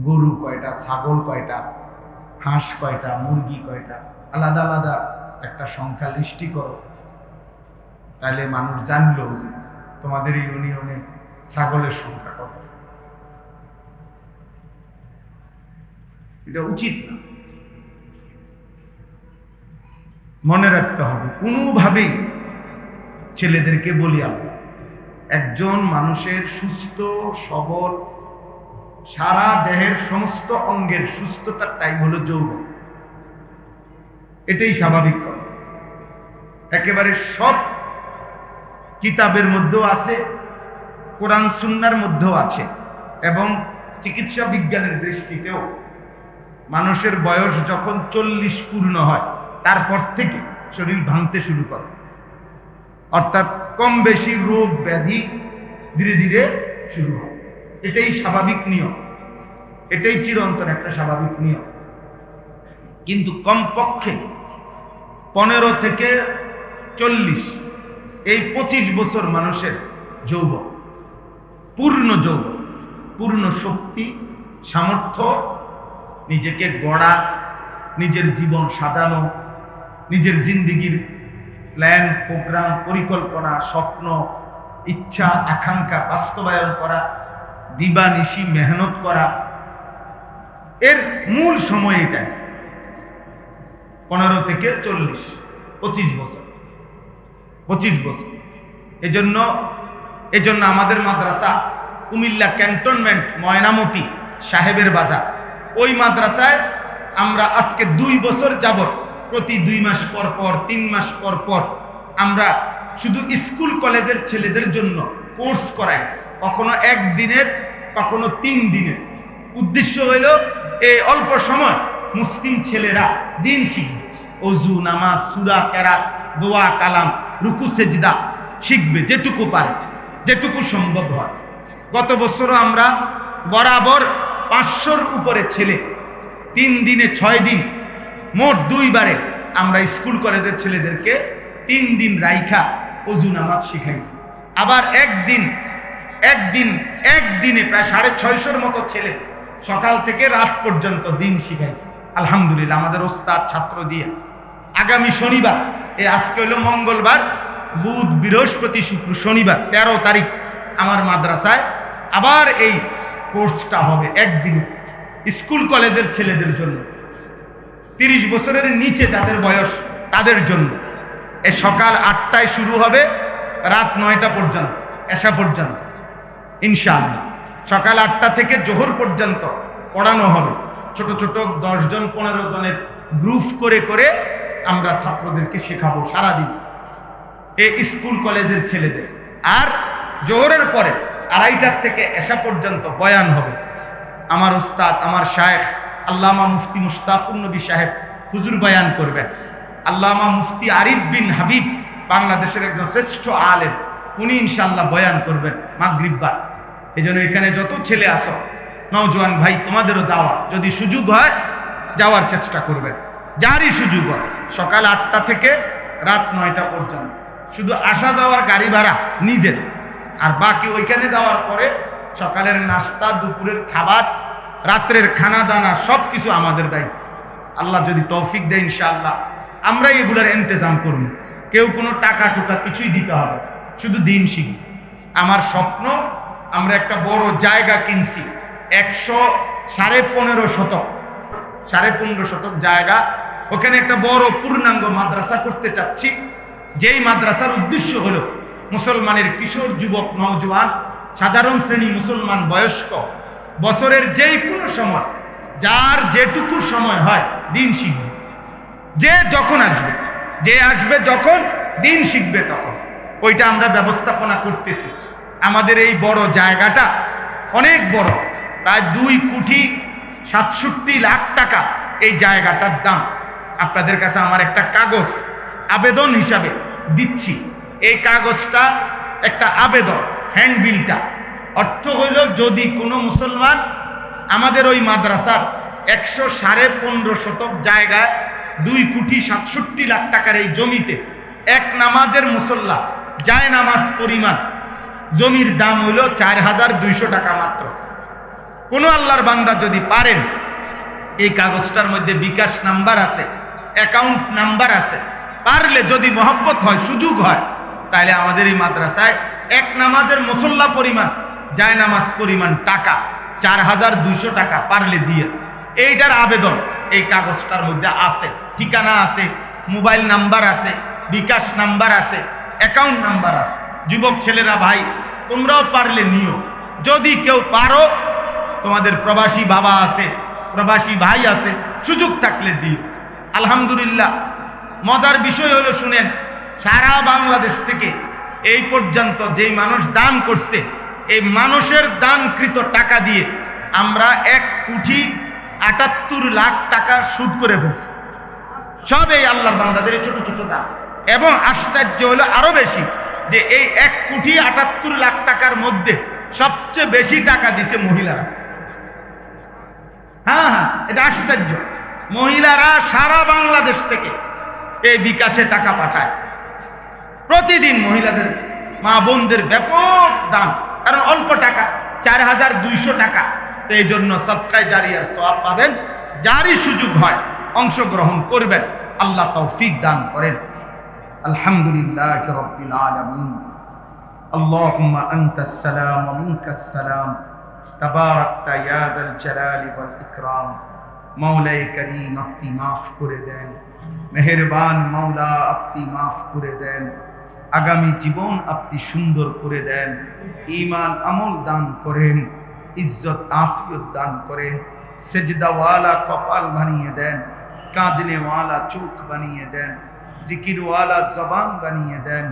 গরু কয়টা, ছাগল কয়টা, হাঁস কয়টা, মুরগি কয়টা, আলাদা আলাদা একটা সংখ্যা লিস্টি করো, তাহলে মানুষ জানলো যে তোমাদের ইউনিয়নে ছাগলের সংখ্যা কত। এটা উচিত না। মনে রাখতে হবে, কোনোভাবেই ছেলেদেরকে বলি আমরা, একজন মানুষের সুস্থ সবল সারা দেহের সমস্ত অঙ্গের সুস্থতার টাইম হলো যৌবন। এটাই স্বাভাবিক কথা। একেবারে সব কিতাবের মধ্যেও আছে, কোরআন সুন্নাহর মধ্যেও আছে, এবং চিকিৎসা বিজ্ঞানের দৃষ্টিতেও মানুষের বয়স যখন 40 পূর্ণ হয় তারপর থেকে শরীর ভাঙতে শুরু করে, অর্থাৎ কম বেশি রোগ ব্যাধি ধীরে ধীরে শুরু হয়। এটাই স্বাভাবিক নিয়ম, এটাই চিরন্তন একটা স্বাভাবিক নিয়ম। কিন্তু কমপক্ষে 15 থেকে 40 এই 25 বছর মানুষের যৌবন, পূর্ণ যৌবন, পূর্ণ শক্তি সামর্থ্য, নিজেকে গড়া, নিজের জীবন সাজানো, নিজের জিন্দিগির প্ল্যান প্রোগ্রাম পরিকল্পনা স্বপ্ন ইচ্ছা আকাঙ্ক্ষা বাস্তবায়ন করা, দিবানিশি মেহনত করা, এর মূল সময় এটাই। 15 থেকে 40, 25 বছর, 25 বছর। এজন্য আমাদের মাদ্রাসা কুমিল্লা ক্যান্টনমেন্ট ময়নামতি সাহেবের বাজার, ওই মাদ্রাসায় আমরা আজকে 2 বছর যাবত প্রতি 2 মাস পর পর 3 মাস পর পর আমরা শুধু স্কুল কলেজের ছেলেদের জন্য কোর্স করাই, কখনো 1 দিনের কখনো 3 দিনের। উদ্দেশ্য হইল এই অল্প সময় মুসলিম ছেলেরা দিন শিখবে, অজু নামাজ সূরা কেরাত দোয়া কালাম রুকু সেজদা শিখবে, যেটুকু পারে যেটুকু সম্ভব হয়। গত বছরও আমরা বরাবর 500-র উপরে ছেলে 3 দিনে 6 দিন মোট 2 বারে আমরা স্কুল কলেজের ছেলেদেরকে 3 দিন রাইখা অজু নামাজ শিখাইছি। আবার একদিনে প্রায় 650-র মতো ছেলে সকাল থেকে রাত পর্যন্ত দিন শিখাইছি আলহামদুলিল্লাহ, আমাদের ওস্তাদ ছাত্র দিয়ে। আগামী শনিবার, আজকে হলো মঙ্গলবার, বুধ বৃহস্পতি শুক্র শনিবার 13 তারিখ আমার মাদ্রাসায় আবার এই কোর্সটা হবে একদিনে স্কুল কলেজের ছেলেদের জন্য, 30 বছরের নিচে যাদের বয়স তাদের জন্য। সকাল 8টায় শুরু হবে, রাত 9টা পর্যন্ত, এশা পর্যন্ত ইনশাআল্লাহ। সকাল 8টা থেকে জোহর পর্যন্ত পড়ানো হবে। ছোট ছোট 10 জন 15 জনের গ্রুপ করে করে আমরা ছাত্রদেরকে শেখাবো সারাদিন, এই স্কুল কলেজের ছেলেদের। আর জোহরের পরে 2:30 থেকে এশা পর্যন্ত বয়ান হবে। আমার উস্তাদ আমার শায়েখ আল্লামা মুফতি মুশতাকুর নবী সাহেব হুজুর বয়ান করবেন। আল্লামা মুফতি আরিফ বিন হাবিব বাংলাদেশের একজন শ্রেষ্ঠ আলেম, উনি ইনশাআল্লাহ বয়ান করবেন মাগরিব বাদ। এই জন্য এখানে যত ছেলে আসো নওজোয়ান ভাই, তোমাদেরও দাওয়াত, যদি সুযোগ হয় যাওয়ার চেষ্টা করবেন, যারই সুযোগ হয়। সকাল 8টা থেকে রাত 9টা পর্যন্ত, শুধু আসা যাওয়ার গাড়ি ভাড়া নিজের, আর বাকি ওইখানে যাওয়ার পরে সকালের নাস্তা, দুপুরের খাবার, রাত্রের খানা দানা সব কিছু আমাদের দায়িত্ব। আল্লাহ যদি তৌফিক দেয় ইনশাআল্লাহ আমরাই এগুলার ইন্তজাম করব। কেউ কোনো টাকা টুকা কিছুই দিতে হবে, শুধু দিন শিখব। আমার স্বপ্ন, আমরা একটা বড় জায়গা কিনছি, 15.5 শতক, 15.5 শতক জায়গা, ওখানে একটা বড় পূর্ণাঙ্গ মাদ্রাসা করতে চাচ্ছি। যেই মাদ্রাসার উদ্দেশ্য হলো মুসলমানের কিশোর যুবক নওজোয়ান সাধারণ শ্রেণী মুসলমান বয়স্ক বছরের যেই কোনো সময় যার যেটুকু সময় হয় দিন শিখবে, যে যখন আসবে, যে আসবে যখন দিন শিখবে তখন। ওইটা আমরা ব্যবস্থাপনা করতেছি। আমাদের এই বড় জায়গাটা অনেক বড়, প্রায় 2,67,00,000 টাকা এই জায়গাটার দাম। আপনাদের কাছে আমার একটা কাগজ আবেদন হিসাবে দিচ্ছি। এই কাগজটা একটা আবেদন, হ্যান্ডবিলটা অর্থ হইল যদি কোনো মুসলমান আমাদের ওই মাদ্রাসার 115.5 শতক জায়গায় 2,67,00,000 টাকার এই জমিতে এক নামাজের মুসল্লা যায় নামাজ পরিমাণ জমির দাম হইল 4,200 টাকা মাত্র। কোন আল্লাহর বান্দা যদি পারেন, এই কাগজটার মধ্যে বিকাশ নাম্বার আছে, অ্যাকাউন্ট নাম্বার আছে, পারলে যদি মহব্বত হয়, সুযোগ হয়, তাহলে আমাদের এই মাদ্রাসায় এক নামাজের মুসল্লা পরিমাণ যায় নামাজ পরিমাণ টাকা 4,200 টাকা পারলে দিয়ে, এইটার আবেদন এই কাগজটার মধ্যে আছে, ঠিকানা আছে, মোবাইল নাম্বার আছে, বিকাশ নাম্বার আছে, অ্যাকাউন্ট নাম্বার আছে। যুবক ছেলেরা ভাই, তোমরাও পারলে নিও। যদি কেউ পারো, তোমাদের প্রবাসী বাবা আছে, প্রবাসী ভাই আছে, সুযোগ থাকলে দিও। আলহামদুলিল্লাহ, মজার বিষয় হলো শুনেন, সারা বাংলাদেশ থেকে এই পর্যন্ত যেই মানুষ দান করছে, এই মানুষের দানকৃত টাকা দিয়ে আমরা 1,78,00,000 টাকা সুদ করে ফেলছি। সব এই আল্লাহর বান্দাদের ছোট ছোট দান। এবং আশ্চর্য হলো আরো বেশি যে এই 1,78,00,000 টাকার মধ্যে সবচেয়ে বেশি টাকা দিছে মহিলারা। হ্যাঁ, এটা আশ্চর্য। মহিলারা সারা বাংলাদেশ থেকে এই বিকাশে টাকা পাঠায় প্রতিদিন। মহিলাদের, মা বোনদের ব্যাপক দান, কারণ অল্প টাকা, 4,200 টাকা। তো এই জন্য সদকায়ে জারিয়ার সওয়াব পাবেন। যারই সুযোগ হয় অংশগ্রহণ করবেন। আল্লাহ তৌফিক দান করেন। আলহামদুলিল্লাহ রাব্বিল আলামিন। আল্লাহুম্মা আনতাস সালাম ওয়া মিনকাস সালাম, তাবারাকতা ইয়া যাল জালালি ওয়াল ইকরাম। মাওলায়ে কারীম, আপনি মাফ করে দেন। মেহেরবান মাওলা, আপনি মাফ করে দেন। আগামী জীবন আপনি সুন্দর করে দেন। ঈমান আমল দান করেন, ইজ্জত আফিয়ত দান করেন। সেজদাওয়ালা কপাল বানিয়ে দেন, কাঁদনেওয়ালা চোখ বানিয়ে দেন, জিকিরওয়ালা জবান বানিয়ে দেন।